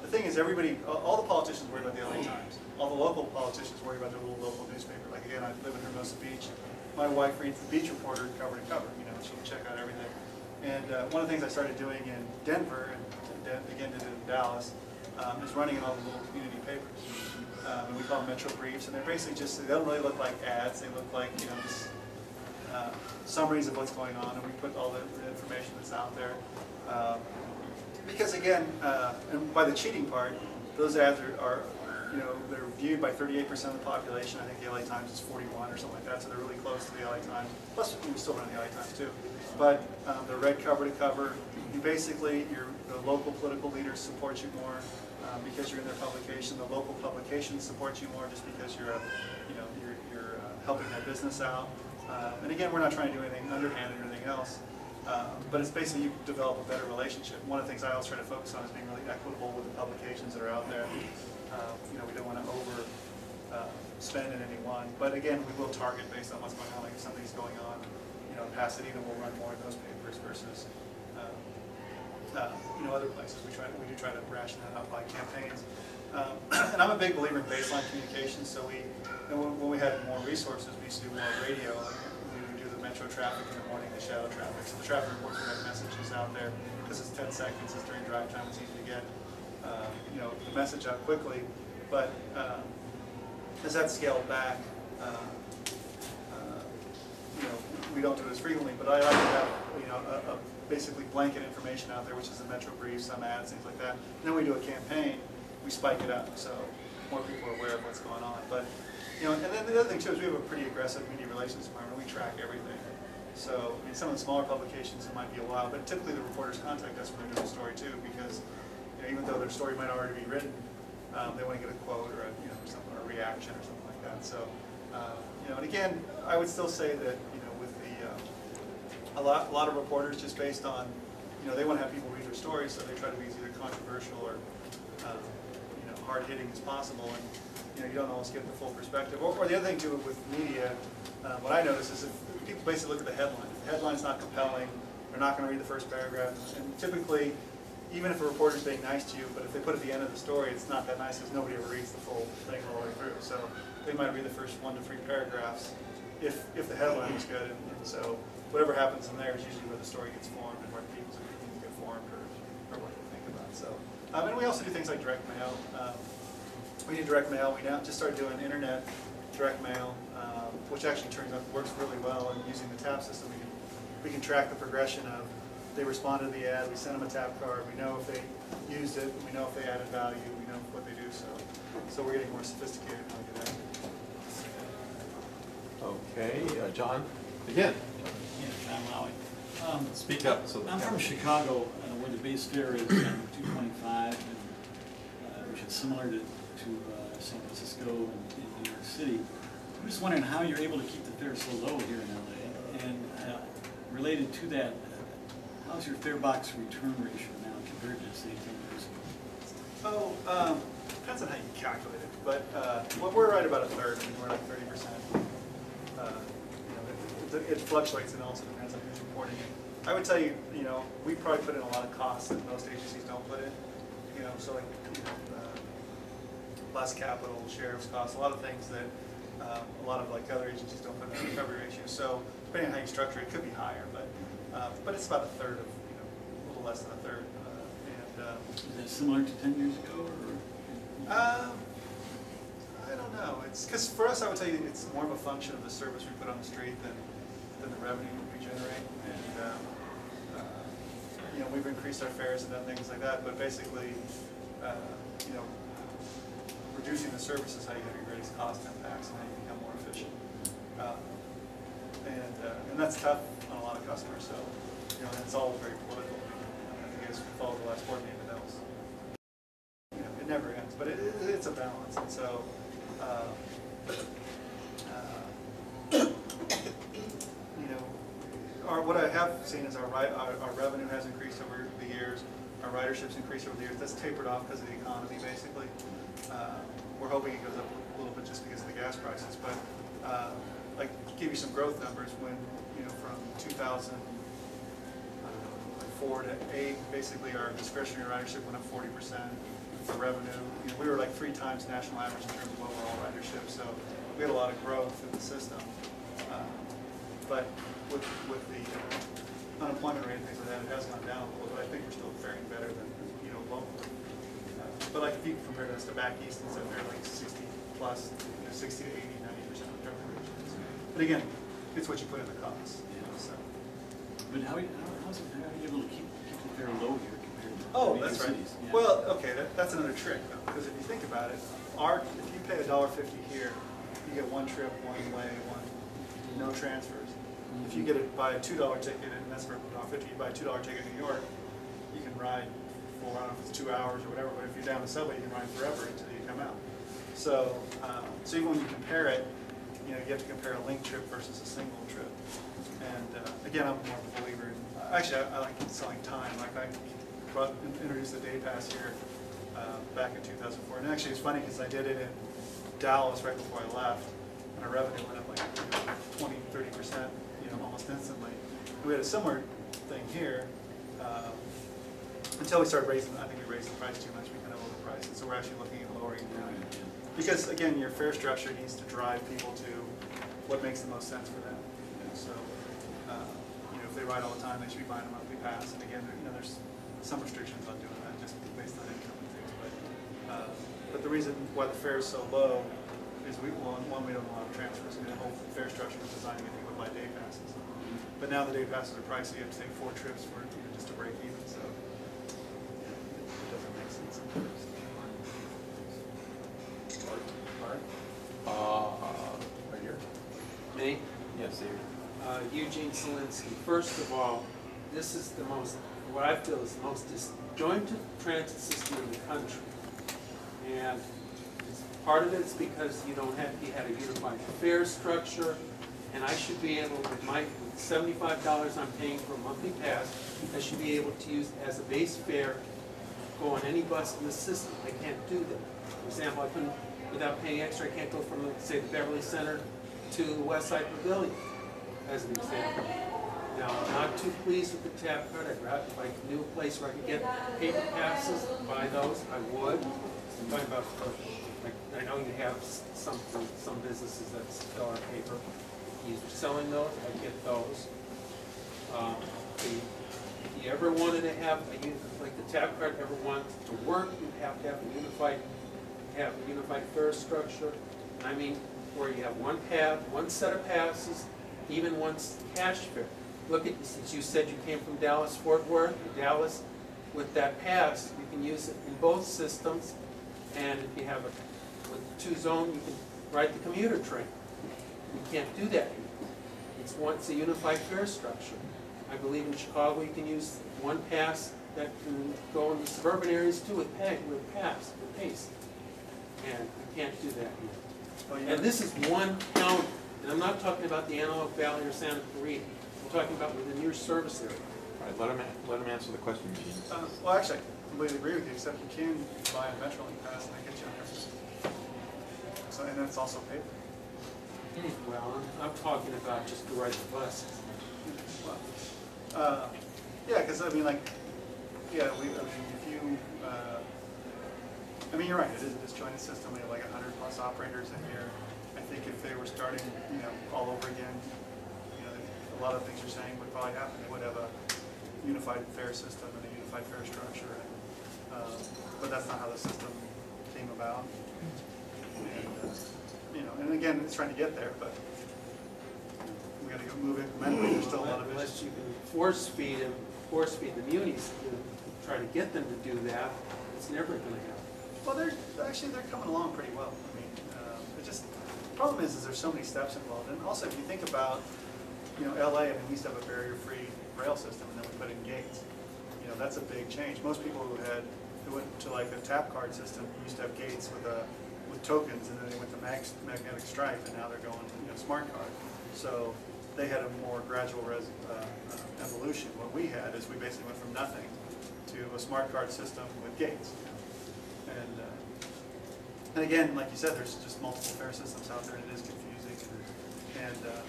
the thing is all the politicians worry about the LA Times. All the local politicians worry about their little local newspaper. Like again, I live in Hermosa Beach. My wife reads the Beach Reporter cover to cover. She'll check out everything. And one of the things I started doing in Denver, and again did it in Dallas, is running in all the little community papers. And we call them Metro Briefs, and they're basically just, they don't really look like ads, they look like, you know, just summaries of what's going on, and we put all the information that's out there. Because again, and by the cheating part, those ads are, you know, they're viewed by 38% of the population. I think the LA Times is 41 or something like that, so they're really close to the LA Times. Plus, we still run the LA Times too. But they're read cover to cover. You basically, the local political leaders support you more because you're in their publication. The local publication supports you more just because you're, you're helping their business out. And again, we're not trying to do anything underhanded or anything else. But it's basically you develop a better relationship. One of the things I always try to focus on is being really equitable with the publications that are out there. You know, we don't want to spend in any one. But again, we will target based on what's going on. Like if something's going on, you know, in Pasadena, we'll run more of those papers versus you know, other places. We do try to ration that out by campaigns. And I'm a big believer in baseline communications. So when we had more resources, we used to do more radio. We would do the metro traffic in the morning, the shadow traffic. So the traffic reports would have messages out there because it's 10 seconds. It's during drive time. It's easy to get you know, the message out quickly. But as that scaled back, you know, we don't do it as frequently. But I like to have, you know, a basically blanket information out there, which is the Metro Brief, some ads, things like that. And then we do a campaign, we spike it up, so more people are aware of what's going on. But, you know, and then the other thing too is we have a pretty aggressive media relations department. We track everything. So, I mean, some of the smaller publications, it might be a while, but typically the reporters contact us when they're doing a story too, because, you know, even though their story might already be written, they want to get a quote or a, you know, something, or a reaction or something like that. So, you know, and again, I would still say that, you know, with the a lot of reporters, just based on, you know, they want to have people read their stories, so they try to be as either controversial or, you know, hard-hitting as possible, and, you know, you don't always get the full perspective. Or the other thing too with media, what I notice is if people basically look at the headline. If the headline's not compelling, they're not going to read the first paragraph, and typically, even if a reporter's being nice to you, but if they put at the end of the story, it's not that nice because nobody ever reads the full thing all the way through. So they might read the first 1 to 3 paragraphs if the headline is good, and so whatever happens in there is usually where the story gets formed and where people's opinions get formed or what they think about. So, and we also do things like direct mail. We do direct mail. We now just started doing internet direct mail, which actually turns out works really well. And using the tap system, we can track the progression of they responded to the ad, we send them a tap card, we know if they used it, we know if they added value, we know what they do. So we're getting more sophisticated how we do that. Okay, John, begin. Yeah, John Lowey. Speak up. So I'm from Chicago, where the base fare is 225, which is similar to San Francisco and New York City. I'm just wondering how you're able to keep the fare so low here in LA, and related to that, how's your fare box return ratio now compared to say 10 years ago? Oh, depends on how you calculate it, but well, we're right about a third. I mean, we're like 30%. You know, it fluctuates and also depends on who's reporting it. I would tell you, you know, we probably put in a lot of costs that most agencies don't put in. You know, so like, you know, less capital, sheriff's costs, a lot of things that a lot of like other agencies don't put in the recovery ratio. So depending on how you structure it, it could be higher, but it's about a third of, you know, a little less than a third. Is that similar to 10 years ago, or? I don't know. It's because for us, I would tell you, it's more of a function of the service we put on the street than the revenue we generate. And you know, we've increased our fares and done things like that. But basically, you know, reducing the service is how you have your greatest cost impacts and how you become more efficient. And that's tough on a lot of customers. So, you know, it's all very political. I think as we follow the last board meeting, that was, you know, it never ends. But it's a balance. And so, you know, what I have seen is our revenue has increased over the years. Our ridership's increased over the years. That's tapered off because of the economy, basically. We're hoping it goes up a little bit just because of the gas prices. But like, give you some growth numbers. When, you know, from 2004 to 2008, basically our discretionary ridership went up 40%. For revenue, you know, we were like 3 times national average in terms of overall ridership. So we had a lot of growth in the system. But with the unemployment rate and things like that, it has gone down a little, but I think we're still faring better than, locally. But like if you compare us to back east and stuff, they're like 60 plus, 60 to 80, 90% of recovery rates. But again, it's what you put in the costs. So. But how are you able to keep the fare low here compared to Oh, major that's right. cities? Yeah. Well, okay, that's another trick though, because if you think about it, if you pay $1.50 here, you get one trip, one way, no transfers. If you get it by a $2 ticket, and that's for $1.50, you buy a $2 ticket in New York, you can ride for, I don't know if it's 2 hours or whatever, but if you're down the subway, you can ride forever until you come out. So, so even when you compare it, you have to compare a link trip versus a single trip. And again, I'm more of a believer in, actually, I like selling time. Like I introduced the day pass here back in 2004. And actually, it's funny because I did it in Dallas right before I left, and our revenue went up like 20, 30%, almost instantly. And we had a similar thing here until we started raising. I think we raised the price too much. We kind of overpriced it, so we're actually looking at lowering it down. Because again, your fare structure needs to drive people to what makes the most sense for them. So, if they ride all the time, they should be buying a monthly pass. And again, there's some restrictions on doing that, just based on income and things. But the reason why the fare is so low is we don't allow transfers. The whole fare structure was designed to get people to buy day passes. But now the day passes are pricey. You have to take 4 trips for just to break even. So it doesn't make sense. Right here? Me? Yes, David. Eugene Solinsky. First of all, this is what I feel is the most disjointed transit system in the country. And part of it is because you had a unified fare structure, and I should be able, with my $75 I'm paying for a monthly pass, I should be able to use as a base fare, go on any bus in the system. I can't do that. For example, I couldn't, without paying extra, I can't go from, say, the Beverly Center to the West Side Pavilion, as an example. Now, I'm not too pleased with the tap card. I'd rather, if I knew a place where I could get paper passes, buy those, I would. I'm talking about, I know you have some businesses that sell our paper. He's selling those, I get those. If you ever wanted to have, like the tap card ever wanted to work, you have to have a unified fare structure. I mean, where you have one set of passes, even one cash fare. Look at, since you said you came from Dallas, Fort Worth, Dallas, with that pass, you can use it in both systems. And if you have with 2 zone, you can ride the commuter train. You can't do that. It's a unified fare structure. I believe in Chicago you can use one pass that can go in the suburban areas too with pace. And you can't do that here. Oh, yeah. And this is one county. And I'm not talking about the Antelope Valley or Santa Clarita. I'm talking about within your service area. All right, let him answer the question, Gene. Well, actually, I completely agree with you, except you can buy a Metrolink pass and they get you on their system. So, and that's also paper. Well, I'm talking about just to ride the bus. Well, yeah, because I mean, if you, you're right, it is a disjointed system. We have like 100 plus operators in here. I think if they were starting, all over again, a lot of things you're saying would probably happen. They would have a unified fare system and a unified fare structure, but that's not how the system came about. And again, it's trying to get there, but we got to move incrementally. There's still a lot of Unless issues. you can force feed the munis to try to get them to do that, it's never going to happen. Well, they're coming along pretty well. I mean, the problem is there's so many steps involved, and also if you think about, LA. I mean, we used to have a barrier-free rail system, and then we put in gates. That's a big change. Most people who went to like a tap card system used to have gates with tokens, and then they went to magnetic stripe, and now they're going smart card. So they had a more gradual evolution. What we had is we basically went from nothing to a smart card system with gates. And again, like you said, there's just multiple fare systems out there, and it is confusing.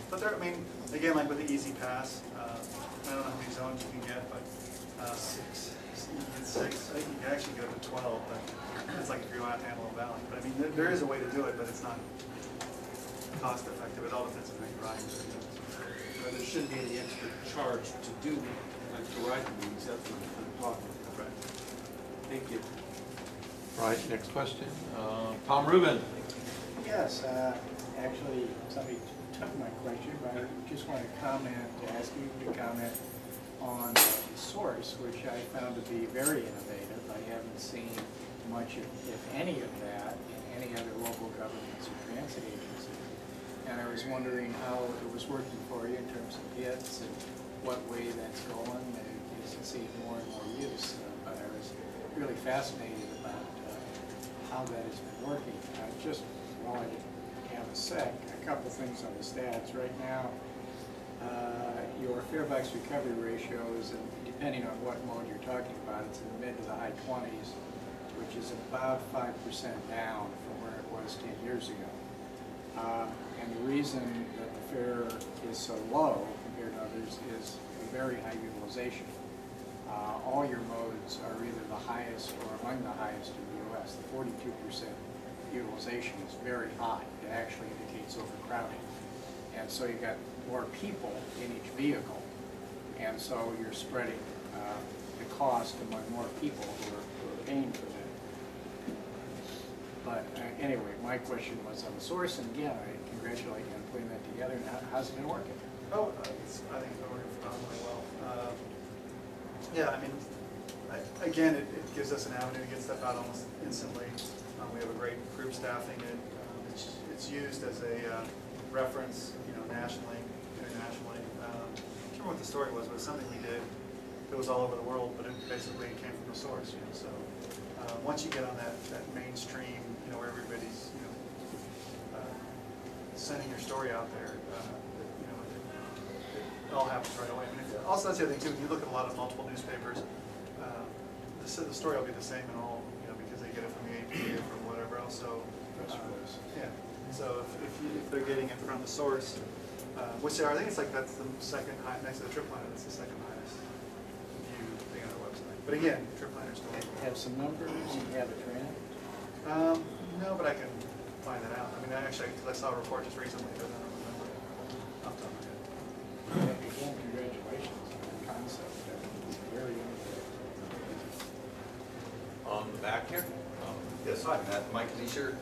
But there, I mean, again, like with the Easy Pass, I don't know how many zones you can get, but 6. You get 6. I think you can actually go to 12, but it's like if you're going out to Antelope Valley. But I mean, there is a way to do it, but it's not cost effective. It all depends on how you ride. there shouldn't be any extra charge to do, like to ride the meetings, that's what I'm talking about. Right. Thank you. Right, next question. Tom Rubin. Yes, actually, somebody took my question, but I just want to comment, ask you to comment on the source, which I found to be very innovative. I haven't seen much, if any, of that in any other local governments or transit agencies. And I was wondering how it was working for you in terms of hits and what way that's going. You can see more and more use, but I was really fascinated about how that has been working. Just while I have a sec, a couple things on the stats. Right now, your farebox recovery ratios, and depending on what mode you're talking about, it's in the mid to the high 20s, which is about 5% down from where it was 10 years ago. And the reason that the fare is so low compared to others is very high utilization. All your modes are either the highest or among the highest in the U.S. The 42% utilization is very high. It actually indicates overcrowding. And so you've got more people in each vehicle, and so you're spreading the cost among more people who are paying for that. But anyway, my question was on the source, and again, I congratulate you on putting that together. And how's it been working? Oh, I think it's working phenomenally well. Yeah, I mean, again, it gives us an avenue to get stuff out almost instantly. We have a great group staffing, and it's used as a reference, nationally, internationally. I can't remember what the story was, but it was something we did that was all over the world, but it basically came from the source. So once you get on that mainstream, where everybody's sending your story out there, it all happens right away. I mean, also that's the other thing too. When you look at a lot of multiple newspapers, the story will be the same in all, because they get it from the AP or from whatever else. So yeah. So if they're getting it from the source, which I think it's like that's the second high next to the Tripliner. That's the second highest viewed thing on our website. But again, Tripliner's still. Have some numbers? You have a trend? No, but I can find that out. I mean, actually, I saw a report just recently, but I don't remember it off the top of my head. Again, congratulations on the concept. It's very innovative. On the back here. Yes, hi, Mike Leisure,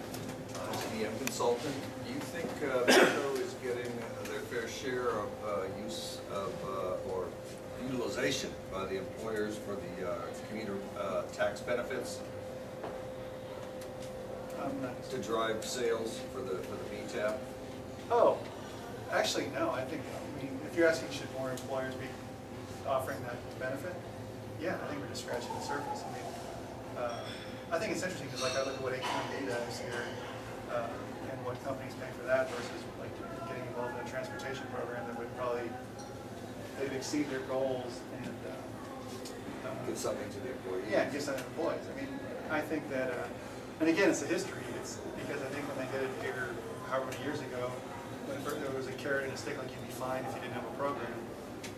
GM consultant. Do you think Metro is getting their fair share of use of or utilization by the employers for the commuter tax benefits to drive sales for the VTAP? Oh, actually, no. I mean, if you're asking should more employers be offering that benefit, yeah, I think we're just scratching the surface. I mean, I think it's interesting because, like, I look at what H1B does here and what companies pay for that versus like getting involved in a transportation program that would probably they'd exceed their goals and Give something to the employees. Yeah, give something to employees. I mean, I think that, and again, it's a history. It's because I think when they did it here, however many years ago, when there was a carrot and a stick, like you'd be fine if you didn't have a program,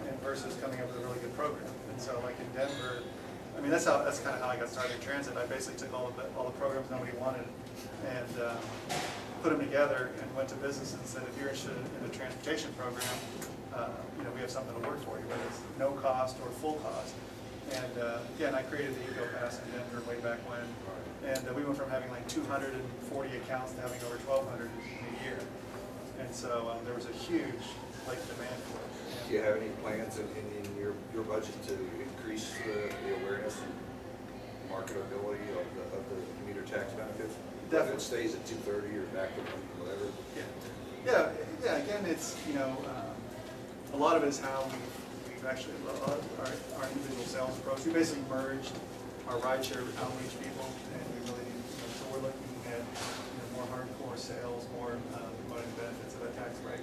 and versus coming up with a really good program. And so, like in Denver, I mean, that's kind of how I got started in transit. I basically took all the programs nobody wanted and put them together and went to businesses and said, if you're interested in a transportation program, we have something to work for you, whether it's no cost or full cost. And again, I created the EcoPass in Denver way back when, and we went from having like 240 accounts to having over 1,200 in a year. And so there was a huge demand for it. Do you have any plans in your budget to increase the awareness and marketability of the commuter tax benefits? Definitely. If it stays at 230 or back to whatever. Yeah. Again, it's a lot of it is how we've actually our individual sales approach. We basically merged our rideshare outreach people, and we really so we're looking at more hardcore sales, more promoting the benefits of that tax break.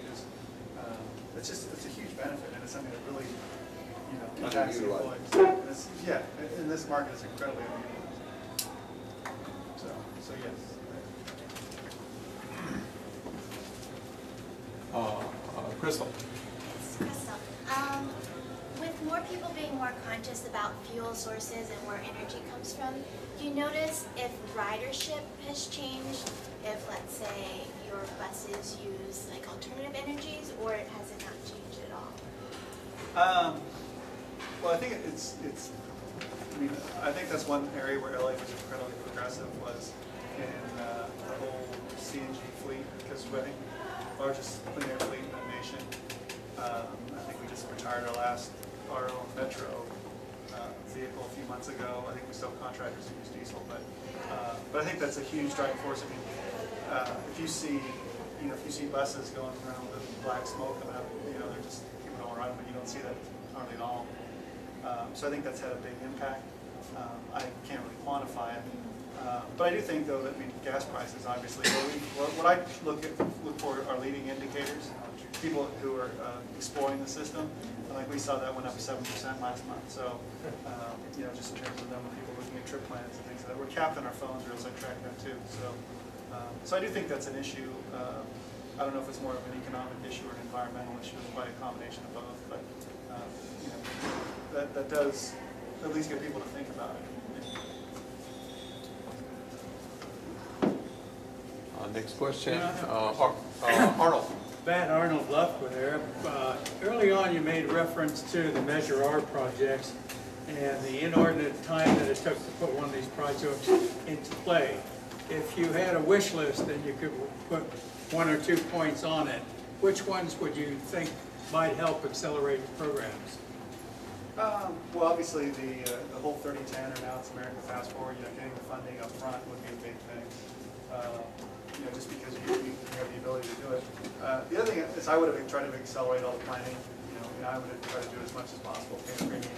It's a huge benefit, and it's something that really impacts the employees. And this market is incredibly underutilized. So yes. Crystal. Crystal. With more people being more conscious about fuel sources and where energy comes from, do you notice if ridership has changed? If, let's say, your buses use alternative energies, or has it not changed at all? Well, I think I mean, I think that's one area where LA was incredibly progressive was in the whole CNG fleet, because I think largest clean air fleet in the nation. I think we just retired our own Metro vehicle a few months ago. I think we still have contractors who use diesel, but I think that's a huge driving force. I mean, if you see buses going around with black smoke coming out, they're just people don't run, but you don't see that hardly at all. So I think that's had a big impact. I can't really quantify it, but I do think though that gas prices obviously. What I look for are leading indicators. People who are exploring the system, and like we saw that went up 7% last month. So just in terms of number of people looking at trip plans and things like that, we're capped on our phones, or else I track that too. So I do think that's an issue. I don't know if it's more of an economic issue or an environmental issue, or probably a combination of both. But that does at least get people to think about it. Next question, Arnold. Matt Arnold Luftwood there. Early on you made reference to the Measure R projects and the inordinate time that it took to put one of these projects into play. If you had a wish list and you could put 1 or 2 points on it, which ones would you think might help accelerate the programs? Well, obviously the whole 3010 or now it's America Fast Forward, getting the funding up front would be a big thing. Just because you have the ability to do it. The other thing is I would have tried to accelerate all the planning. I would have tried to do as much as possible, pay the premium,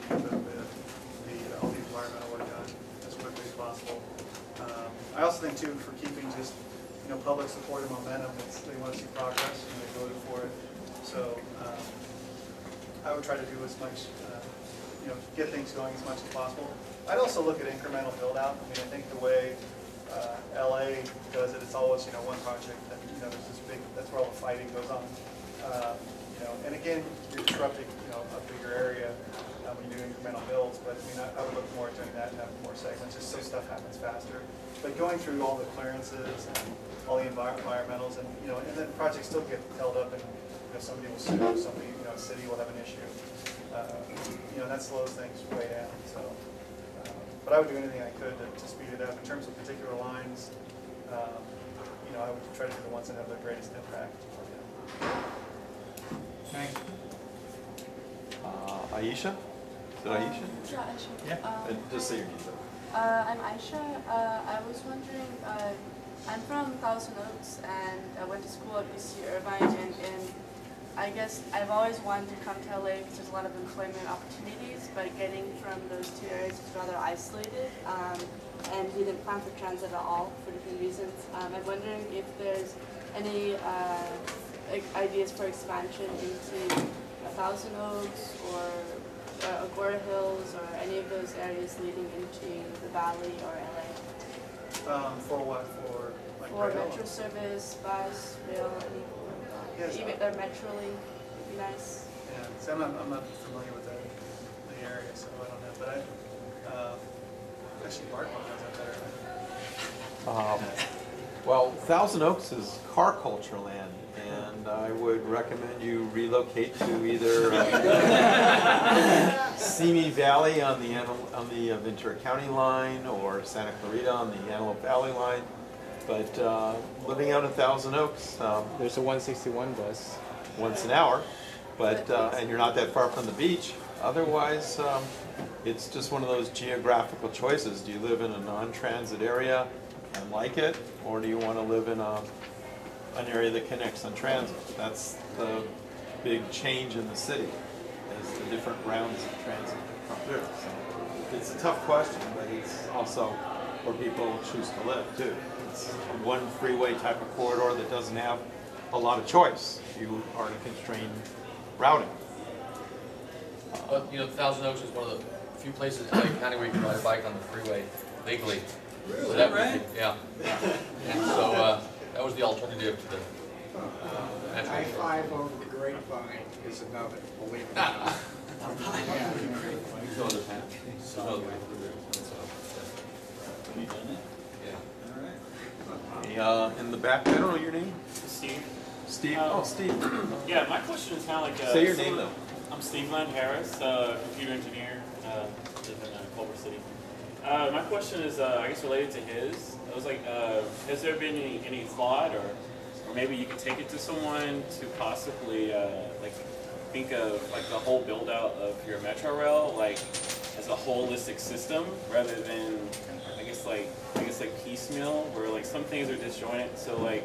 all the environmental work done as quickly as possible. I also think too, for keeping just public support and momentum, they want to see progress and they voted for it. So I would try to do as much, get things going as much as possible. I'd also look at incremental build out. I think the way LA does it, it's always one project, and there's this big, that's where all the fighting goes on. And again, you're disrupting a bigger area when you do incremental builds. But I would look more at doing that and have more segments, just so stuff happens faster. But going through all the clearances and all the environmentals, and and then projects still get held up, and somebody will sue, somebody, a city will have an issue. That slows things way down. So. But I would do anything I could to speed it up. In terms of particular lines, I would try to do the ones that have the greatest impact. Thanks. Aisha? Is it Aisha? Yeah, Aisha. Yeah. And just say your name. I'm Aisha. I was wondering, I'm from Thousand Oaks, and I went to school at UC Irvine, and I guess I've always wanted to come to LA because there's a lot of employment opportunities, but getting from those two areas is rather isolated, and we didn't plan for transit at all for different reasons. I'm wondering if there's any ideas for expansion into Thousand Oaks or Agora Hills or any of those areas leading into the Valley or LA. For what? For for metro service, bus, rail, anything. Yes. Even or Metrolink would be nice. Yeah, so I'm not familiar with the area, so I don't know. But actually, Bart knows that better. Well, Thousand Oaks is car culture land, and I would recommend you relocate to either Simi Valley on the Ventura County line or Santa Clarita on the Antelope Valley line. But living out in Thousand Oaks, there's a 161 bus once an hour, but and you're not that far from the beach. Otherwise, it's just one of those geographical choices. Do you live in a non-transit area and like it, or do you want to live in an area that connects on transit? That's the big change in the city, is the different rounds of transit that come through. So it's a tough question, but it's also where people choose to live too. It's one freeway type of corridor that doesn't have a lot of choice. You are in a constrained routing. But Thousand Oaks is one of the few places in LA County where you can ride a bike on the freeway legally. Really? So that right? Yeah. And so that was the alternative to the I-5 over the Grapevine is another, believe it or not. There's no other path. There's no other way through there. Have you done it? Yeah. Hey, in the back, I don't know your name? Steve. Steve? Oh, Steve. Yeah, my question is kind of like Say your name though. I'm Steve Glenn Harris, computer engineer, live in Culver City. My question is, I guess, related to his. I was like, has there been any thought, or maybe you could take it to someone to possibly like think of like the whole build out of your Metro Rail like as a holistic system rather than I guess like piecemeal, where like some things are disjointed. So like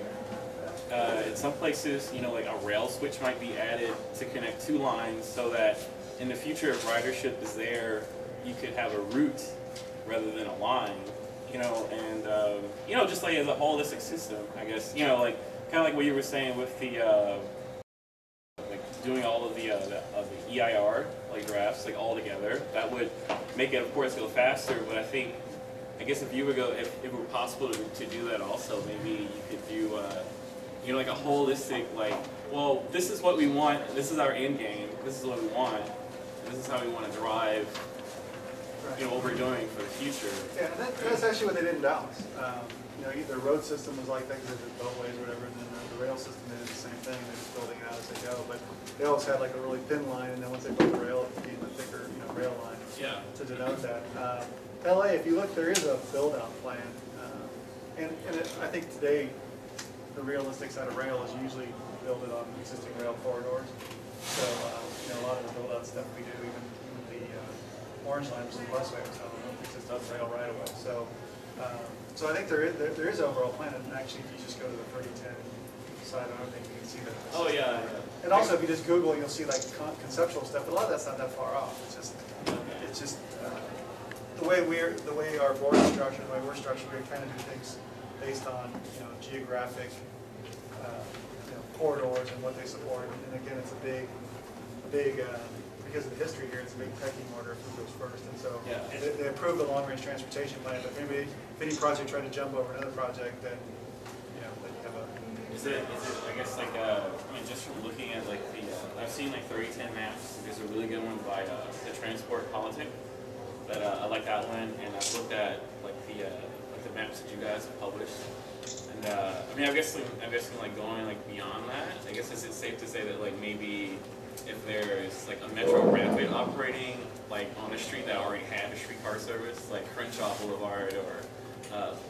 in some places, you know, like a rail switch might be added to connect two lines so that in the future, if ridership is there, you could have a route rather than a line, you know, and, you know, just like as a holistic system, I guess, you know, like, kind of like what you were saying with the, like doing all of the EIR, like drafts, like all together, that would make it, of course, go faster, but I guess if you were if it were possible to do that also, maybe you could do, you know, like a holistic, like, well, this is what we want, this is our end game, this is what we want, this is how we want to drive, you know, what we're doing for the future. Yeah, and that's actually what they did in Dallas. You know, their road system was like that because they did beltways or whatever, and then the rail system they did the same thing. They're just building it out as they go. But they always had like a really thin line, and then once they built the rail, it became a thicker, you know, rail line to denote that. LA, if you look, there is a build-out plan, and I think today the realistic side of rail is usually build it on existing rail corridors. So you know, a lot of the build-out stuff we do, even the Orange Line, which is the busway, was on an existing rail right away. So I think there is overall plan, and actually, if you just go to the 3010 side, I don't think you can see that. Oh yeah. And also, if you just Google, you'll see like conceptual stuff. But a lot of that's not that far off. It's just the way our board is structured, the way we're structured. We're trying to do things based on, you know, geographic, you know, corridors and what they support. And again, it's a big because of the history here, it's a big pecking order of who goes first. And so they approved the long-range transportation plan, but maybe if any project tried to jump over another project, then, you know, then you have a... Is it, I guess, like, I mean, just from looking at, like, I've seen, like, 3010 maps. There's a really good one by the Transport Politic. That I like that one, and I've looked at, like, the maps that you guys have published. And, I mean, I'm guessing, like, going, like, beyond that, I guess, is it safe to say that, like, maybe if there's like a metro rapid operating like on a street that already had a streetcar service, like Crenshaw Boulevard or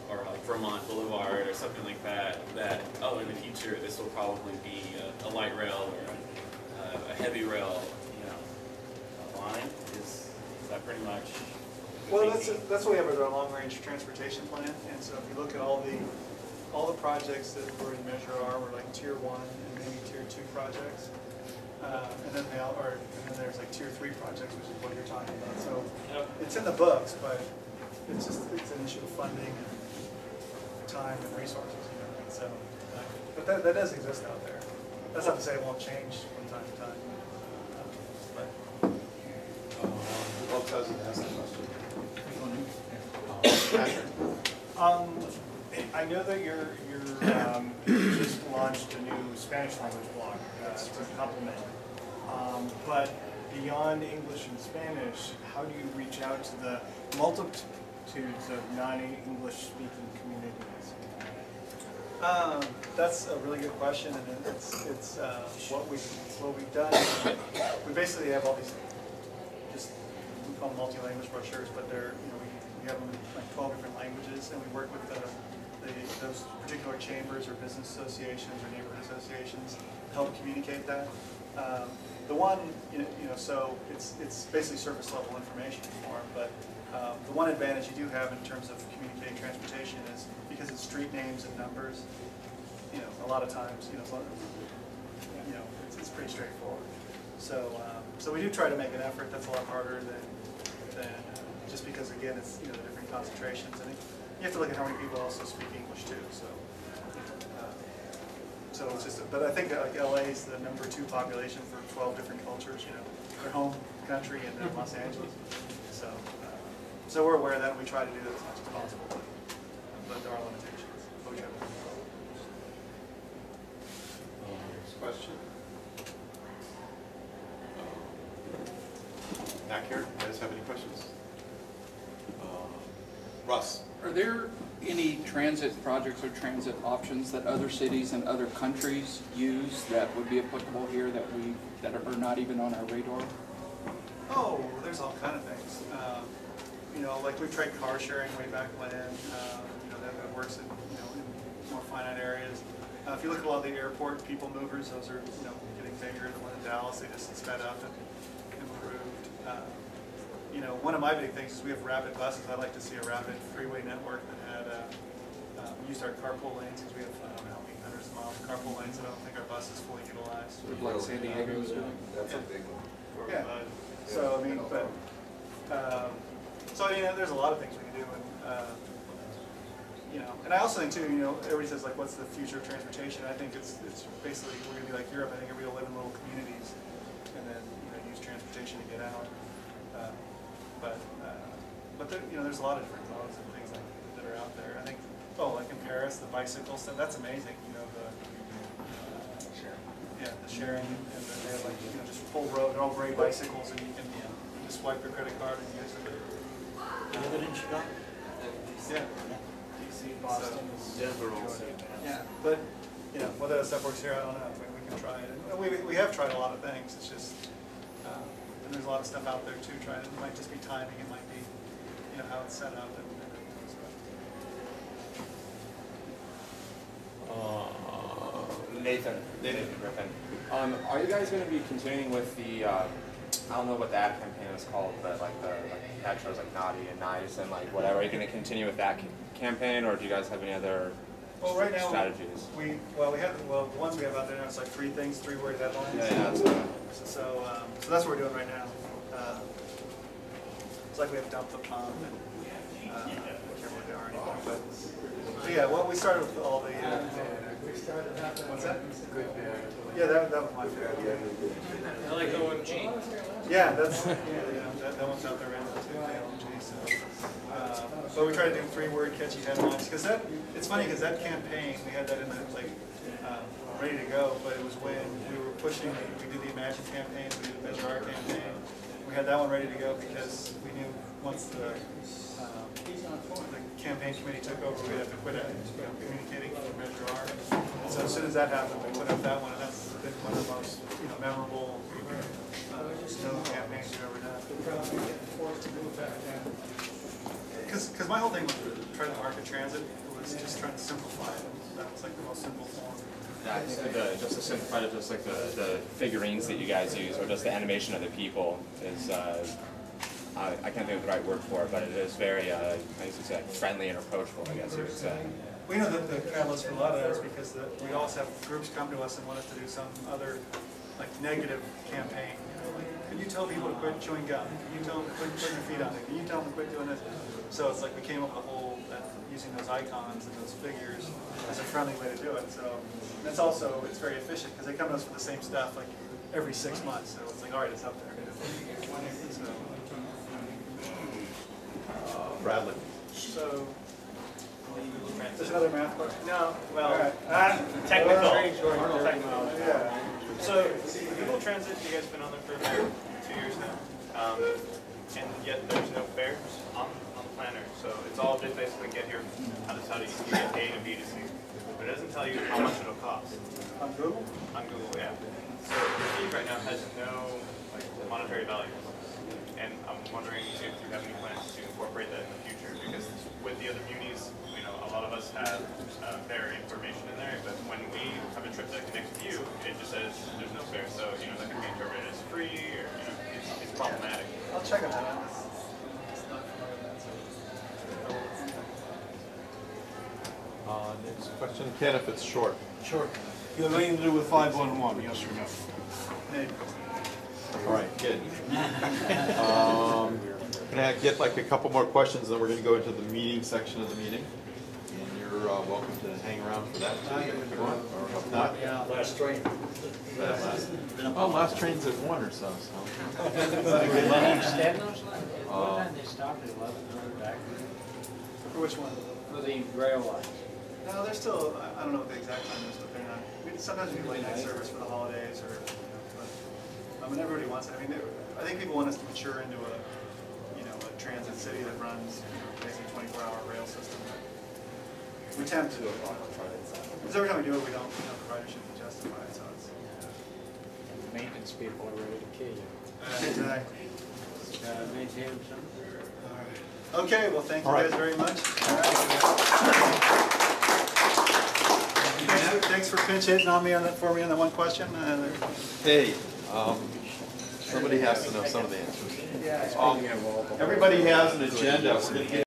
like Vermont Boulevard or something like that, in the future this will probably be a light rail or a heavy rail, you know, line. Is that pretty much? Well, that's what we have with our long-range transportation plan. And so if you look at all the projects that were in Measure R were like Tier 1 and maybe Tier 2 projects. And then there's like Tier 3 projects, which is what you're talking about. So it's in the books, but it's an issue of funding and time and resources. You know? And so, but that does exist out there. That's not to say it won't change from time to time. Who else has asked the question? I know that you just launched a new Spanish language blog to complement. But beyond English and Spanish, how do you reach out to the multitudes of non-English speaking communities? That's a really good question, and it's what we've done. We basically have all these we call them multi-language brochures, but they're we have them in like 12 different languages, and we work with those particular chambers or business associations or neighborhood associations to help communicate that. The one, so it's basically surface level information form, but the one advantage you do have in terms of communicating transportation is because it's street names and numbers. A lot of times, it's pretty straightforward. So we do try to make an effort. That's a lot harder than just because again it's the different concentrations, and you have to look at how many people also speak English too. So it's just, but I think like LA is the #2 population for 12 different cultures. Their home country and then Los Angeles. So we're aware of that, and we try to do that as much as possible. But there are limitations. But we try to. Next question. Back here, you guys have any questions? Russ. Are there any transit projects or transit options that other cities and other countries use that would be applicable here that are not even on our radar? Oh, there's all kind of things. You know, like we've tried car sharing way back when. You know, that works in, you know, in more finite areas. If you look at a lot of the airport people movers, those are, you know, getting bigger. The one in Dallas, they just sped up and improved. You know, one of my big things is we have rapid buses. I'd like to see a rapid freeway network that had used our carpool lanes, because we have, I don't know how many hundreds of miles of carpool lanes, and I don't think our bus is fully utilized. Like San Diego is doing. That's a big one. Yeah. So I mean, but so I mean, there's a lot of things we can do, and you know, and I also think too, you know, everybody says like, what's the future of transportation? I think it's basically we're gonna be like Europe. I think everybody will live in little communities, and then, you know, use transportation to get out. But there, you know, there's a lot of different modes and things like that are out there. I think, like in Paris, the bicycle stuff, that's amazing. You know, the sharing, and then they have like, you know, just full road, they're all gray bicycles, and you can just swipe your credit card and use it. You live in Chicago? Yeah. DC, Boston, Denver also. Yeah, but you know, whether that stuff works here, I don't know. I mean, we can try it. And we have tried a lot of things. It's just, and there's a lot of stuff out there too. Trying, it might just be timing. It might be, you know, how it's set up and Nathan Griffin. Are you guys going to be continuing with the, I don't know what the ad campaign is called, but like the ad shows like Naughty and Nice and like whatever. Are you going to continue with that campaign, or do you guys have any other right now, strategies? the ones we have out there now, it's like 3 things, 3-word headlines. Yeah, that's so that's what we're doing right now. It's like we have Dump the Pump and I can't remember what they are anymore. But yeah, well, we started with all the. What's that? Good bad. Yeah, that was my favorite. I like OMG. Yeah, that's that one's out there right now too. The OMG. So, but we try to do 3-word catchy headlines, because it's funny because that campaign we had that in the ready to go, but it was when we were pushing. We did the Imagine campaign, we did the Measure R campaign. We had that one ready to go because we knew once the campaign committee took over, we'd have to quit communicating for Measure R. And so as soon as that happened, we put up that one, and that's been one of the most memorable campaigns we've ever done. Because my whole thing with trying to market transit was just trying to simplify it. That was like the most simple form. Yeah, I think just to simplify it, just like the figurines that you guys use, or just the animation of the people is, I can't think of the right word for it, but it is very, I used to say, friendly and approachable, I guess you would say. We know that the catalyst for a lot of that is because we always have groups come to us and want us to do some other, like, negative campaign. You know, like, can you tell people to quit chewing gum? Can you tell them to quit putting their feet on it? Can you tell them to quit doing this? So it's like we came up with a whole, using those icons and those figures as a friendly way to do it. So it's also, it's very efficient because they come to us for the same stuff like every 6 months. So it's like, all right, it's up there. So, Bradley. So, there's another math question? No, well, right. technical. Yeah. So, Google Transit, you guys have been on there for about 2 years now, and yet there's no fares on the planner. So it's all just basically get here, how to tell you get A to B to C. But it doesn't tell you how much it'll cost. On Google? On Google, yeah. So the feed right now has no monetary value. And I'm wondering if you have any plans to incorporate that in the future, because with the other munis, a lot of us have fare information in there, but when we have a trip that connects to you, it just says there's no fare. So, that could be interpreted as free, or, it's problematic. I'll check on that. Next question, Ken, if it's short. Sure. You have anything to do with 511, yes or no? Maybe. All right, good. Can I get like a couple more questions, and then we're going to go into the meeting section of the meeting. And you're welcome to hang around for that too, if you want, or if not. Yeah, last train. Last train's at 1 or so. What time they stopped at 11 back? For which one? For the rail lines. No, they're still, I don't know what the exact time is, but they're not. Sometimes we do late night service for the holidays, or, but everybody wants it. I mean, I think people want us to mature into a transit city that runs basically 24-hour rail system. We tend to. Because every time we do it, we don't have the ridership to justify it, so it's. And the maintenance people are ready to kill you. Exactly. Maintain some. All right. Okay, well, thank you guys very much. Thanks for pinch hitting on me for me on that one question. Hey, somebody has to know some of the answers. Yeah. Everybody has an agenda. We're gonna get